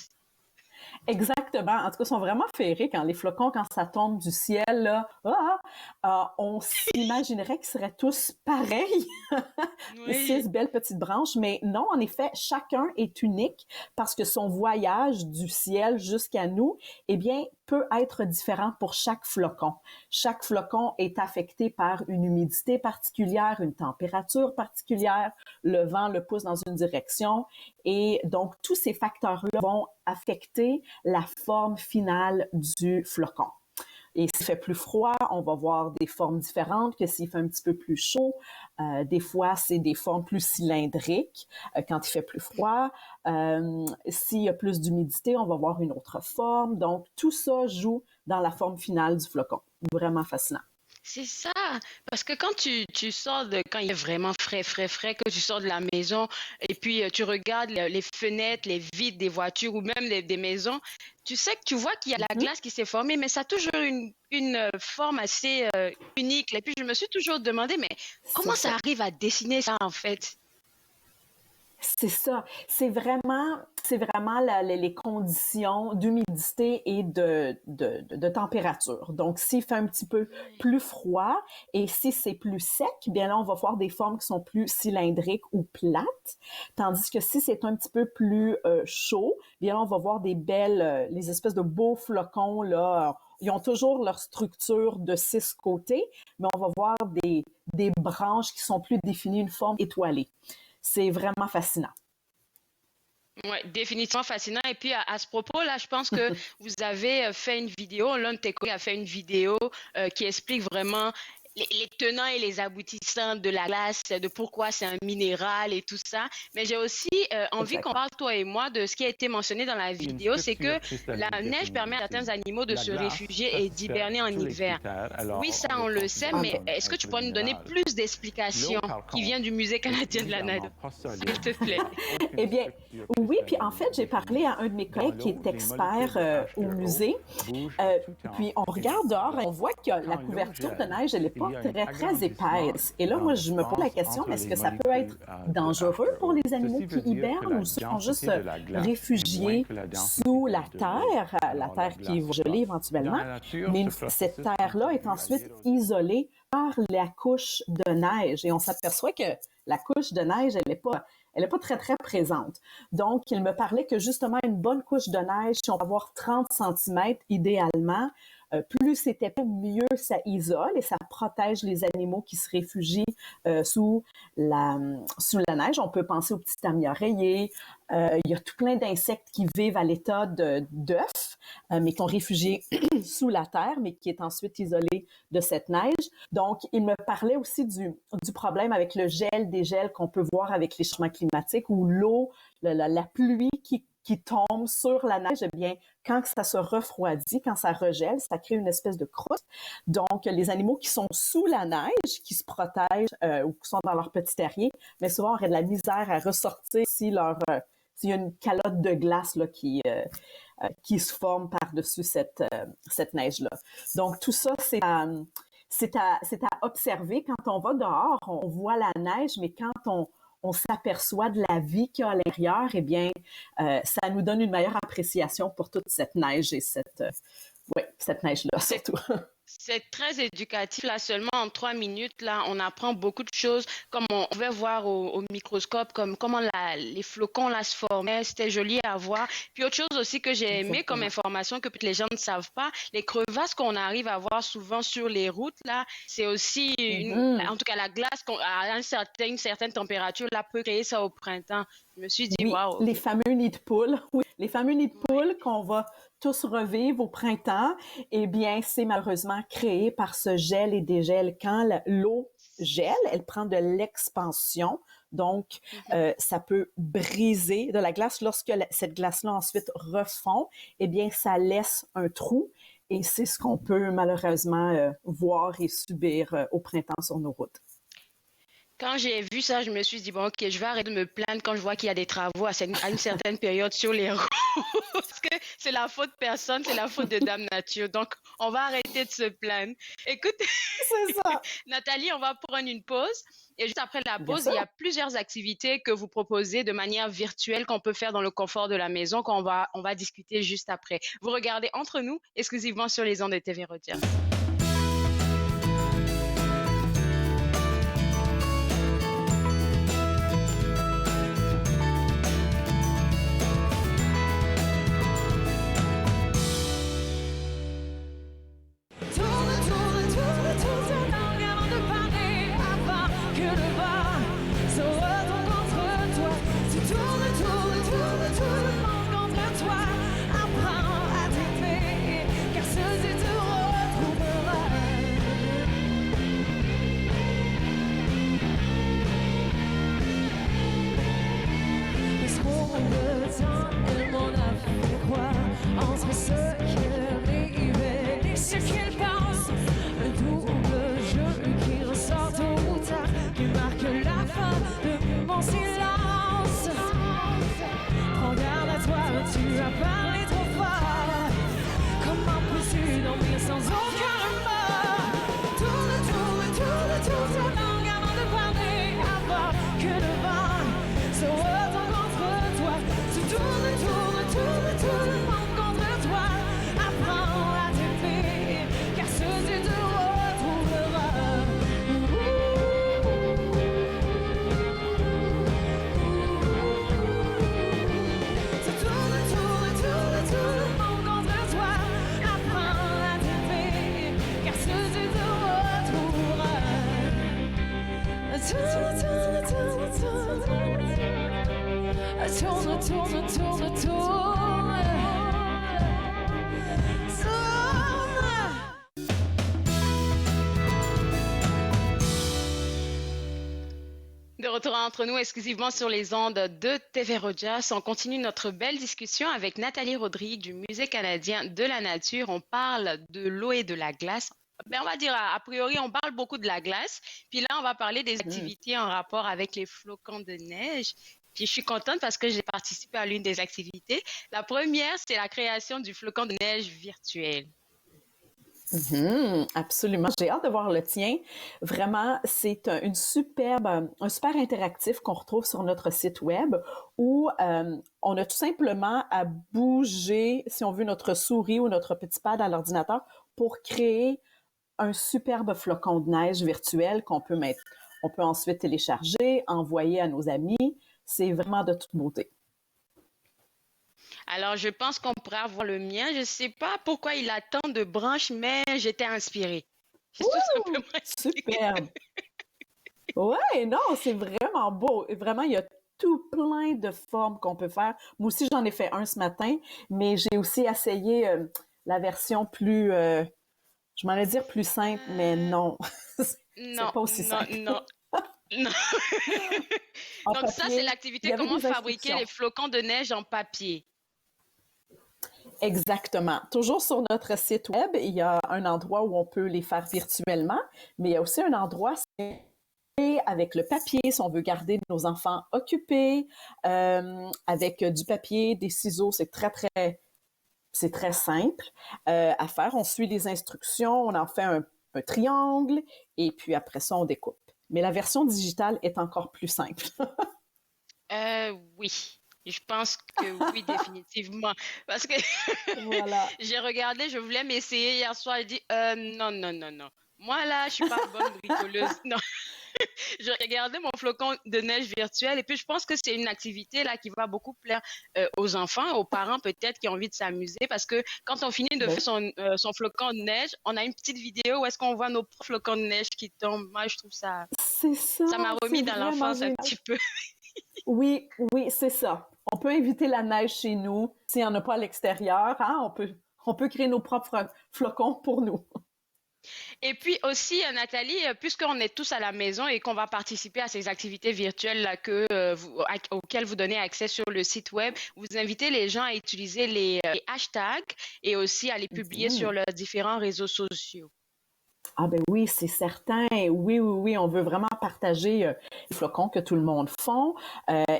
Speaker 12: Exactement. En tout cas, ils sont vraiment féeriques. Les flocons, quand ça tombe du ciel, là, on s'imaginerait qu'ils seraient tous pareils.
Speaker 2: Oui.
Speaker 12: 6 belles petites branches. Mais non, en effet, chacun est unique parce que son voyage du ciel jusqu'à nous, eh bien, peut être différent pour chaque flocon. Chaque flocon est affecté par une humidité particulière, une température particulière, le vent le pousse dans une direction et donc tous ces facteurs-là vont affecter la forme finale du flocon. Et s'il fait plus froid, on va voir des formes différentes que s'il fait un petit peu plus chaud. Des fois, c'est des formes plus cylindriques quand il fait plus froid. S'il y a plus d'humidité, on va voir une autre forme. Donc, tout ça joue dans la forme finale du flocon. Vraiment fascinant.
Speaker 2: C'est ça, parce que quand tu sors quand il est vraiment frais, que tu sors de la maison et puis tu regardes les fenêtres, les vitres des voitures ou même des maisons, tu sais que tu vois qu'il y a la glace qui s'est formée, mais ça a toujours une forme assez unique. Et puis je me suis toujours demandé, mais comment ça arrive à dessiner ça en fait?
Speaker 12: C'est ça. C'est vraiment les conditions d'humidité et de température. Donc, s'il fait un petit peu plus froid et si c'est plus sec, bien là, on va voir des formes qui sont plus cylindriques ou plates. Tandis que si c'est un petit peu plus chaud, bien là, on va voir les espèces de beaux flocons, là. Ils ont toujours leur structure de 6 côtés, mais on va voir des branches qui sont plus définies, une forme étoilée. C'est vraiment fascinant.
Speaker 2: Oui, définitivement fascinant. Et puis, à ce propos-là, je pense que vous avez fait une vidéo, l'un de tes collègues a fait une vidéo qui explique vraiment les tenants et les aboutissants de la glace, de pourquoi c'est un minéral et tout ça. Mais j'ai aussi envie qu'on parle, toi et moi, de ce qui a été mentionné dans la vidéo, c'est que la neige permet à certains animaux de se réfugier et d'hiberner en hiver. Oui, ça, on le sait, mais est-ce que tu pourrais nous donner plus d'explications qui viennent du Musée canadien de la nature, s'il te plaît?
Speaker 12: Eh bien, oui, puis en fait, j'ai parlé à un de mes collègues qui est expert au musée. Puis on regarde dehors et on voit que la couverture de neige, elle n'est pas très épaisse. Et là, moi, je me pose la question, est-ce que ça peut être dangereux pour les animaux qui hibernent ou sont juste réfugiés sous la terre qui est gelée éventuellement? Mais cette terre-là est ensuite isolée par la couche de neige. Et on s'aperçoit que la couche de neige, elle n'est pas très, très présente. Donc, il me parlait que justement, une bonne couche de neige, si on peut avoir 30 cm idéalement, plus c'est épais, mieux ça isole et ça protège les animaux qui se réfugient sous la neige. On peut penser aux petits tamis oreillers. Il y a tout plein d'insectes qui vivent à l'état d'œufs, mais qui sont réfugiés sous la terre, mais qui est ensuite isolé de cette neige. Donc, il me parlait aussi du problème avec le dégel qu'on peut voir avec les changements climatiques ou l'eau, la pluie qui tombe sur la neige, eh bien, quand ça se refroidit, quand ça regèle, ça crée une espèce de croûte. Donc, les animaux qui sont sous la neige, qui se protègent ou qui sont dans leur petit terrier, mais souvent, auraient de la misère à ressortir s'il y a une calotte de glace là, qui se forme par-dessus cette neige-là. Donc, tout ça, c'est à observer. Quand on va dehors, on voit la neige, mais quand on s'aperçoit de la vie qu'il y a à l'intérieur, eh bien, ça nous donne une meilleure appréciation pour toute cette neige et cette neige-là, surtout.
Speaker 2: C'est très éducatif. Là, seulement en 3 minutes, là, on apprend beaucoup de choses, comme on pouvait voir au microscope, comme comment les flocons là, se formaient. C'était joli à voir. Puis autre chose aussi que j'ai aimé comme information que peut-être les gens ne savent pas, les crevasses qu'on arrive à voir souvent sur les routes, là, c'est aussi, en tout cas, la glace à une certaine température, là, peut créer ça au printemps. Je me suis dit, waouh!
Speaker 12: Les fameux nids de poules, les fameux nids de poules qu'on va tous revivre au printemps, eh bien, c'est malheureusement créé par ce gel et dégel. Quand l'eau gèle, elle prend de l'expansion, donc ça peut briser de la glace. Lorsque cette glace-là ensuite refond, eh bien, ça laisse un trou et c'est ce qu'on peut malheureusement voir et subir au printemps sur nos routes.
Speaker 2: Quand j'ai vu ça, je me suis dit, bon, ok, je vais arrêter de me plaindre quand je vois qu'il y a des travaux à une certaine période sur les routes. Parce que c'est la faute de personne, c'est la faute de Dame Nature. Donc, on va arrêter de se plaindre. Écoute,
Speaker 12: C'est ça.
Speaker 2: Nathalie, on va prendre une pause. Et juste après la
Speaker 12: Bien
Speaker 2: pause,
Speaker 12: sûr.
Speaker 2: il y a plusieurs activités que vous proposez de manière virtuelle qu'on peut faire dans le confort de la maison, qu'on va discuter juste après. Vous regardez Entre nous, exclusivement sur les ondes de TV Rogers.
Speaker 10: Tourne, tourne, tourne, tourne ta langue avant de parler, avant que le vent se retourne contre toi. Tu tournes, tournes, tournes, tournes le monde contre toi. Apprends à t'aimer, car seul tu te retrouveras. Parce qu'on le temps et le monde a fait croire entre ce qu'il rêvait et ce qu'il pense. Un double jeu qui ressort tôt ou tard, qui marque la fin de mon silence. Prends garde à toi, tu as parlé trop fort. Comment peux-tu dormir sans aucun remords? Tourne, tourne, tourne, tourne ta langue avant de parler, avant que le vent se retourne contre toi. Tu tournes, tournes, tournes, tournes le monde contre toi. Apprends à t'aimer, car seul tu te retrouveras. Tu tournes, tournes, tournes, tournes le monde contre toi. Apprends à t'aimer, car seul tu te retrouveras. Tourne, tourne, tourne, tourne. Tourne, tourne, tourne, tourne. Tourne.
Speaker 2: De retour entre nous exclusivement sur les ondes de TV Rogers, on continue notre belle discussion avec Nathalie Rodrigue du Musée canadien de la nature. On parle de l'eau et de la glace. Ben, on va dire, a priori, on parle beaucoup de la glace. Puis là, on va parler des activités en rapport avec les flocons de neige. Puis je suis contente parce que j'ai participé à l'une des activités. La première, c'est la création du flocon de neige virtuel.
Speaker 12: Absolument. J'ai hâte de voir le tien. Vraiment, c'est un super interactif qu'on retrouve sur notre site web où on a tout simplement à bouger, si on veut, notre souris ou notre petit pad à l'ordinateur pour créer un superbe flocon de neige virtuel qu'on peut mettre. On peut ensuite télécharger, envoyer à nos amis. C'est vraiment de toute beauté.
Speaker 2: Alors, je pense qu'on pourrait avoir le mien. Je ne sais pas pourquoi il a tant de branches, mais j'étais inspirée. C'est tout simplement
Speaker 12: Superbe! Ouais, non, c'est vraiment beau. Vraiment, il y a tout plein de formes qu'on peut faire. Moi aussi, j'en ai fait un ce matin, mais j'ai aussi essayé la version plus, je m'en allais dire plus simple, mais non. C'est pas aussi simple.
Speaker 2: Non.
Speaker 12: En
Speaker 2: Donc ça,
Speaker 12: papier,
Speaker 2: c'est l'activité
Speaker 12: il y avait
Speaker 2: comment
Speaker 12: des
Speaker 2: fabriquer
Speaker 12: instructions.
Speaker 2: les flocons de neige en papier.
Speaker 12: Exactement. Toujours sur notre site web, il y a un endroit où on peut les faire virtuellement, mais il y a aussi un endroit avec le papier, si on veut garder nos enfants occupés, avec du papier, des ciseaux, c'est très simple à faire. On suit les instructions, on en fait un triangle et puis après ça, on découpe. Mais la version digitale est encore plus simple.
Speaker 2: Oui, je pense que oui, définitivement. Parce que
Speaker 12: Voilà.
Speaker 2: j'ai regardé, je voulais m'essayer hier soir et dit non. Moi là, je suis pas bonne bricoleuse. Non. Je regardais mon flocon de neige virtuel et puis je pense que c'est une activité là qui va beaucoup plaire aux enfants, aux parents peut-être qui ont envie de s'amuser parce que quand on finit de faire son flocon de neige, on a une petite vidéo où est-ce qu'on voit nos flocons de neige qui tombent. Moi, je trouve ça...
Speaker 12: C'est ça.
Speaker 2: Ça m'a remis
Speaker 12: c'est
Speaker 2: dans
Speaker 12: vraiment
Speaker 2: l'enfance un
Speaker 12: génial.
Speaker 2: petit peu.
Speaker 12: Oui, c'est ça. On peut inviter la neige chez nous. S'il n'y en a pas à l'extérieur, hein, on peut créer nos propres flocons pour nous.
Speaker 2: Et puis aussi, Nathalie, puisqu'on est tous à la maison et qu'on va participer à ces activités virtuelles là, auxquelles vous donnez accès sur le site web, vous invitez les gens à utiliser les hashtags et aussi à les publier sur leurs différents réseaux sociaux.
Speaker 12: Ah ben oui, c'est certain. Oui, oui, oui, on veut vraiment partager les flocons que tout le monde font.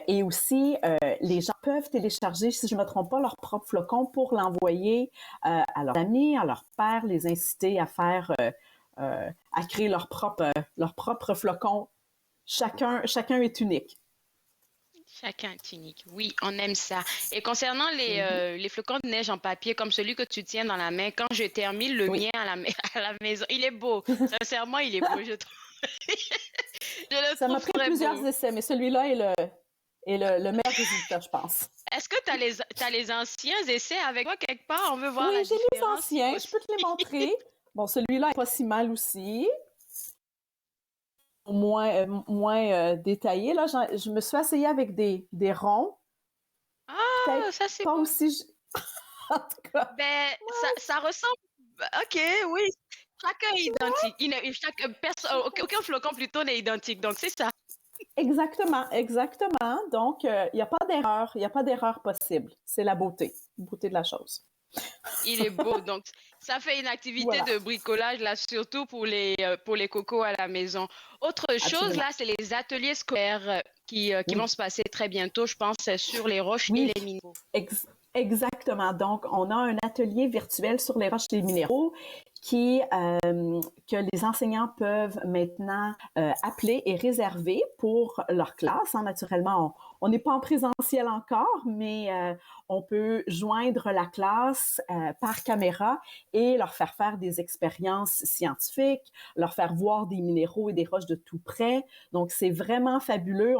Speaker 12: Et aussi, les gens peuvent télécharger, si je ne me trompe pas, leur propre flocon pour l'envoyer à leurs amis, à leurs pères, les inciter à faire, à créer leur propre flocon. Chacun est unique.
Speaker 2: Chacun est unique. Oui, on aime ça. Et concernant les flocons de neige en papier, comme celui que tu tiens dans la main, quand je termine le mien à la maison, il est beau. Sincèrement, il est beau, je trouve.
Speaker 12: Ça m'a pris plusieurs essais, mais celui-là est le meilleur résultat, je pense.
Speaker 2: Est-ce que tu as les anciens essais avec toi quelque part? On veut voir la
Speaker 12: Oui, j'ai
Speaker 2: différence.
Speaker 12: les anciens, je peux te les montrer. Bon, celui-là est pas si mal aussi. Moins détaillé. Là, je me suis essayée avec des ronds.
Speaker 2: Ah, ça c'est
Speaker 12: pas
Speaker 2: beau.
Speaker 12: aussi... En tout cas.
Speaker 2: Ben, ça ressemble... OK, oui. Chacun est identique. Aucun flocon plutôt n'est identique. Donc, c'est ça.
Speaker 12: Exactement, exactement. Donc, il n'y a pas d'erreur. Il n'y a pas d'erreur possible. C'est la beauté de la chose.
Speaker 2: Il est beau. Donc, ça fait une activité de bricolage, là, surtout pour les cocos à la maison. Autre chose, là, c'est les ateliers scolaires qui vont se passer très bientôt, je pense, sur les roches et les minéraux.
Speaker 12: Exactement. Donc, on a un atelier virtuel sur les roches et les minéraux que les enseignants peuvent maintenant appeler et réserver pour leur classe. Hein. Naturellement, on n'est pas en présentiel encore, mais on peut joindre la classe par caméra et leur faire des expériences scientifiques, leur faire voir des minéraux et des roches de tout près. Donc, c'est vraiment fabuleux.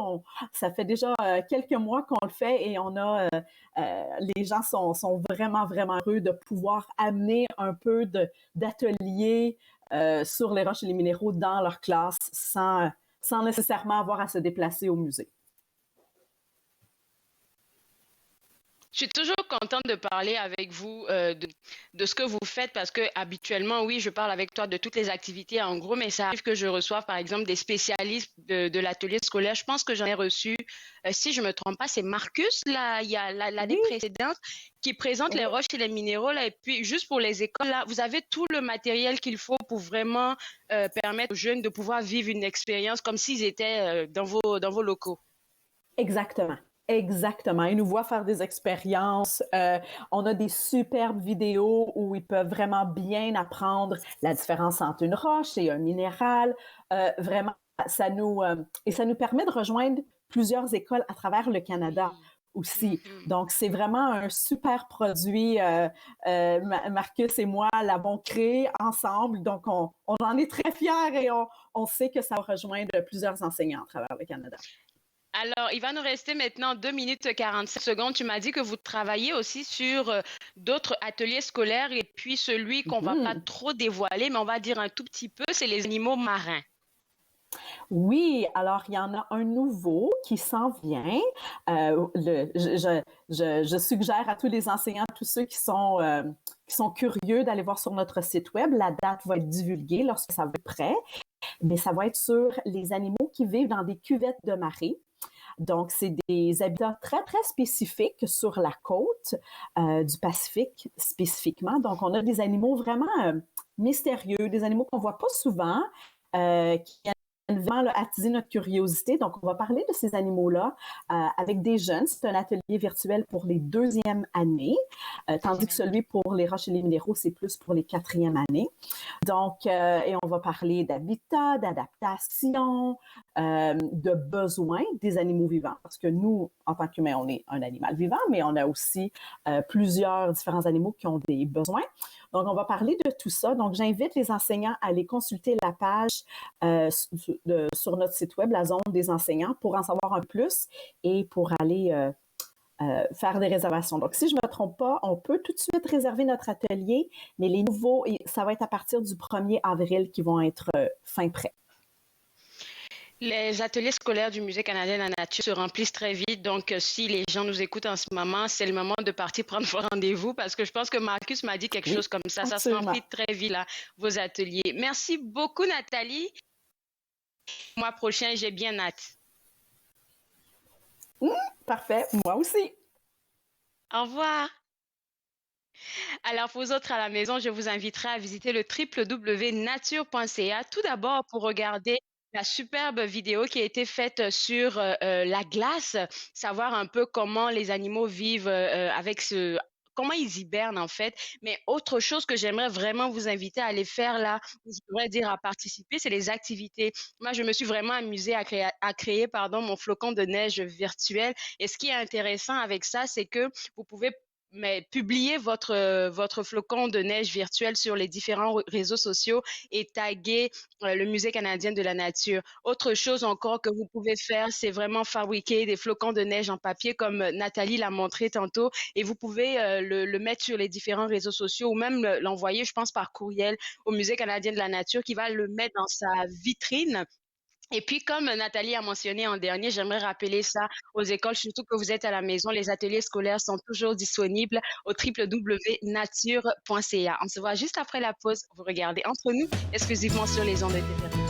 Speaker 12: Ça fait déjà quelques mois qu'on le fait et les gens sont vraiment, vraiment heureux de pouvoir amener un peu d'ateliers sur les roches et les minéraux dans leur classe sans nécessairement avoir à se déplacer au musée.
Speaker 2: Je suis toujours contente de parler avec vous de ce que vous faites parce que habituellement, oui, je parle avec toi de toutes les activités en gros, mais ça arrive que je reçoive par exemple des spécialistes de l'atelier scolaire. Je pense que j'en ai reçu, si je me trompe pas, c'est Marcus, là, il y a l'année précédente, qui présente les roches et les minéraux. Là, et puis, juste pour les écoles, là, vous avez tout le matériel qu'il faut pour vraiment permettre aux jeunes de pouvoir vivre une expérience comme s'ils étaient dans vos locaux.
Speaker 12: Exactement. Exactement. Ils nous voient faire des expériences. On a des superbes vidéos où ils peuvent vraiment bien apprendre la différence entre une roche et un minéral. Vraiment, ça nous permet de rejoindre plusieurs écoles à travers le Canada aussi. Donc, c'est vraiment un super produit. Marcus et moi l'avons créé ensemble. Donc, on en est très fiers et on sait que ça va rejoindre plusieurs enseignants à travers le Canada.
Speaker 2: Alors, il va nous rester maintenant 2 minutes 45 secondes. Tu m'as dit que vous travaillez aussi sur d'autres ateliers scolaires et puis celui qu'on ne va pas trop dévoiler, mais on va dire un tout petit peu, c'est les animaux marins.
Speaker 12: Oui, alors il y en a un nouveau qui s'en vient. Je suggère à tous les enseignants, tous ceux qui sont curieux d'aller voir sur notre site web. La date va être divulguée lorsque ça va être prêt. Mais ça va être sur les animaux qui vivent dans des cuvettes de marée. Donc, c'est des habitats très, très spécifiques sur la côte du Pacifique spécifiquement. Donc, on a des animaux vraiment mystérieux, des animaux qu'on ne voit pas souvent, qui viennent vraiment attiser notre curiosité. Donc, on va parler de ces animaux-là avec des jeunes. C'est un atelier virtuel pour les 2e années, tandis que celui pour les roches et les minéraux, c'est plus pour les 4e années. Donc, et on va parler d'habitat, d'adaptation, de besoins des animaux vivants. Parce que nous, en tant qu'humains, on est un animal vivant, mais on a aussi plusieurs différents animaux qui ont des besoins. Donc, on va parler de tout ça. Donc, j'invite les enseignants à aller consulter la page sur notre site web, la zone des enseignants, pour en savoir un plus et pour aller faire des réservations. Donc, si je ne me trompe pas, on peut tout de suite réserver notre atelier, mais les nouveaux, ça va être à partir du 1er avril qui vont être fin prêts.
Speaker 2: Les ateliers scolaires du Musée canadien de la nature se remplissent très vite. Donc, si les gens nous écoutent en ce moment, c'est le moment de partir prendre vos rendez-vous parce que je pense que Marcus m'a dit quelque chose comme ça. Ça se remplit très vite, là, vos ateliers. Merci beaucoup, Nathalie. Le mois prochain, j'ai bien hâte.
Speaker 12: Parfait. Moi aussi.
Speaker 2: Au revoir. Alors, pour vous autres à la maison, je vous inviterai à visiter le www.nature.ca. Tout d'abord, pour regarder la superbe vidéo qui a été faite sur la glace, savoir un peu comment les animaux vivent avec comment ils hibernent en fait. Mais autre chose que j'aimerais vraiment vous inviter à aller faire là, ou je devrais dire à participer, c'est les activités. Moi, je me suis vraiment amusée à créer mon flocon de neige virtuel. Et ce qui est intéressant avec ça, c'est que vous pouvez publier votre flocon de neige virtuel sur les différents réseaux sociaux et taguer le Musée canadien de la nature. Autre chose encore que vous pouvez faire, c'est vraiment fabriquer des flocons de neige en papier comme Nathalie l'a montré tantôt et vous pouvez le mettre sur les différents réseaux sociaux ou même l'envoyer, je pense, par courriel au Musée canadien de la nature qui va le mettre dans sa vitrine. Et puis, comme Nathalie a mentionné en dernier, j'aimerais rappeler ça aux écoles, surtout que vous êtes à la maison. Les ateliers scolaires sont toujours disponibles au www.nature.ca. On se voit juste après la pause. Vous regardez Entre nous, exclusivement sur les ondes de TVA Rogers.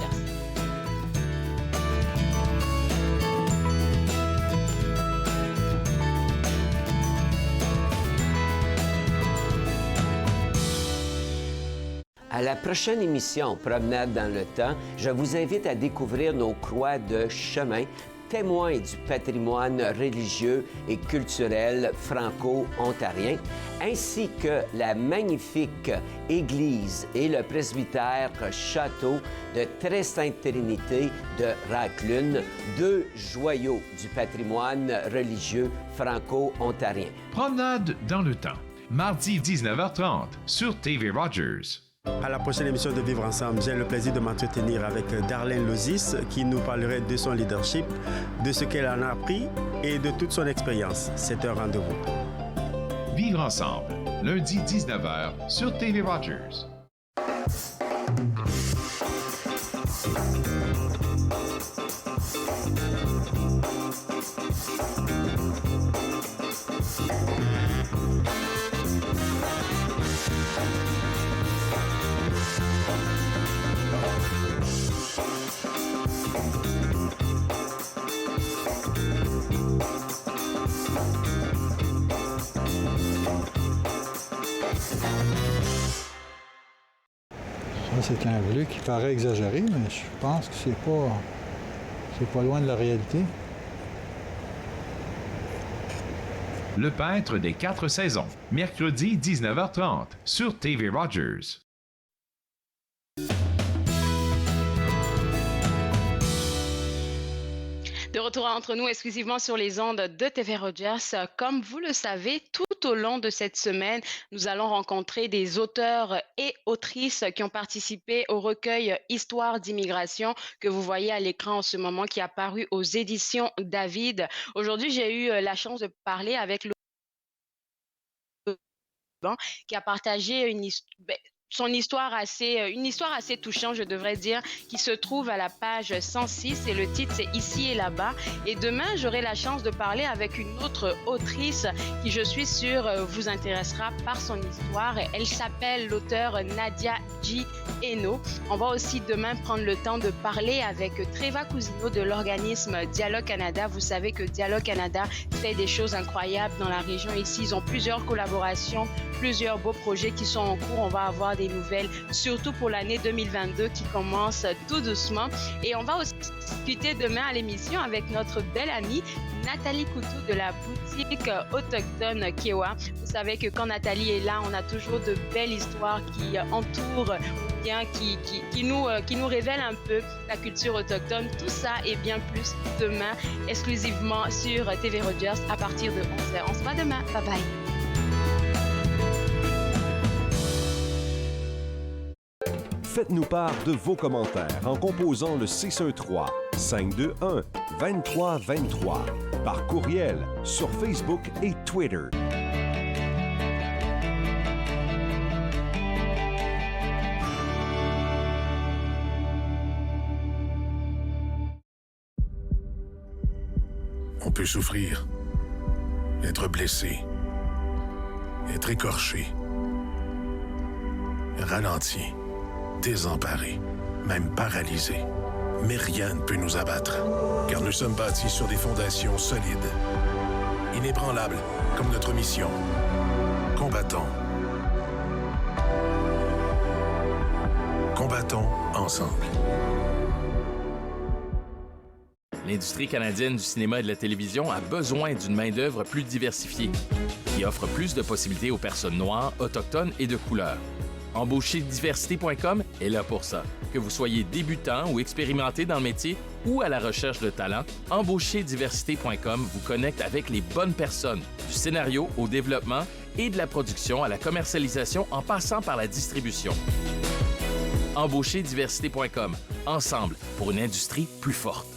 Speaker 13: À la prochaine émission Promenade dans le temps, je vous invite à découvrir nos croix de chemin, témoins du patrimoine religieux et culturel franco-ontarien, ainsi que la magnifique église et le presbytère château de Très-Sainte-Trinité de Raclune, deux joyaux du patrimoine religieux franco-ontarien.
Speaker 9: Promenade dans le temps, mardi 19h30 sur TV Rogers.
Speaker 14: À la prochaine émission de Vivre Ensemble, j'ai le plaisir de m'entretenir avec Darlene Lozis qui nous parlerait de son leadership, de ce qu'elle en a appris et de toute son expérience. C'est un rendez-vous.
Speaker 9: Vivre Ensemble, lundi 19h sur TV Rogers.
Speaker 15: C'est un bleu qui paraît exagéré, mais je pense que c'est pas loin de la réalité.
Speaker 9: Le peintre des 4 saisons, mercredi 19h30 sur TV Rogers.
Speaker 2: De retour entre nous exclusivement sur les ondes de TV Rogers. Comme vous le savez, tout au long de cette semaine, nous allons rencontrer des auteurs et autrices qui ont participé au recueil Histoire d'immigration que vous voyez à l'écran en ce moment, qui est apparu aux éditions David. Aujourd'hui, j'ai eu la chance de parler avec qui a partagé une histoire assez touchante, je devrais dire, qui se trouve à la page 106 et le titre c'est Ici et là-bas. Et demain, j'aurai la chance de parler avec une autre autrice qui, je suis sûre, vous intéressera par son histoire. Elle s'appelle l'auteure Nadia G. Eno. On va aussi demain prendre le temps de parler avec Treva Cousineau de l'organisme Dialogue Canada. Vous savez que Dialogue Canada fait des choses incroyables dans la région ici. Ils ont plusieurs collaborations, plusieurs beaux projets qui sont en cours. On va avoir des nouvelles, surtout pour l'année 2022 qui commence tout doucement. Et on va aussi discuter demain à l'émission avec notre belle amie Nathalie Coutou de la boutique autochtone Kewa. Vous savez que quand Nathalie est là, on a toujours de belles histoires qui entourent ou bien qui nous révèlent un peu la culture autochtone. Tout ça et bien plus demain, exclusivement sur TV Rogers à partir de 11h. On se voit demain. Bye bye.
Speaker 16: Faites-nous part de vos commentaires en composant le 613-521-2323 par courriel sur Facebook et Twitter.
Speaker 7: On peut souffrir, être blessé, être écorché, ralenti, désemparé, même paralysé. Mais rien ne peut nous abattre, car nous sommes bâtis sur des fondations solides, inébranlables comme notre mission. Combattons Combattons ensemble.
Speaker 17: L'industrie canadienne du cinéma et de la télévision a besoin d'une main-d'œuvre plus diversifiée, qui offre plus de possibilités aux personnes noires, autochtones et de couleur. Embaucherdiversité.com est là pour ça. Que vous soyez débutant ou expérimenté dans le métier ou à la recherche de talent, Embaucherdiversité.com vous connecte avec les bonnes personnes, du scénario au développement et de la production à la commercialisation en passant par la distribution. Embaucherdiversité.com. Ensemble pour une industrie plus forte.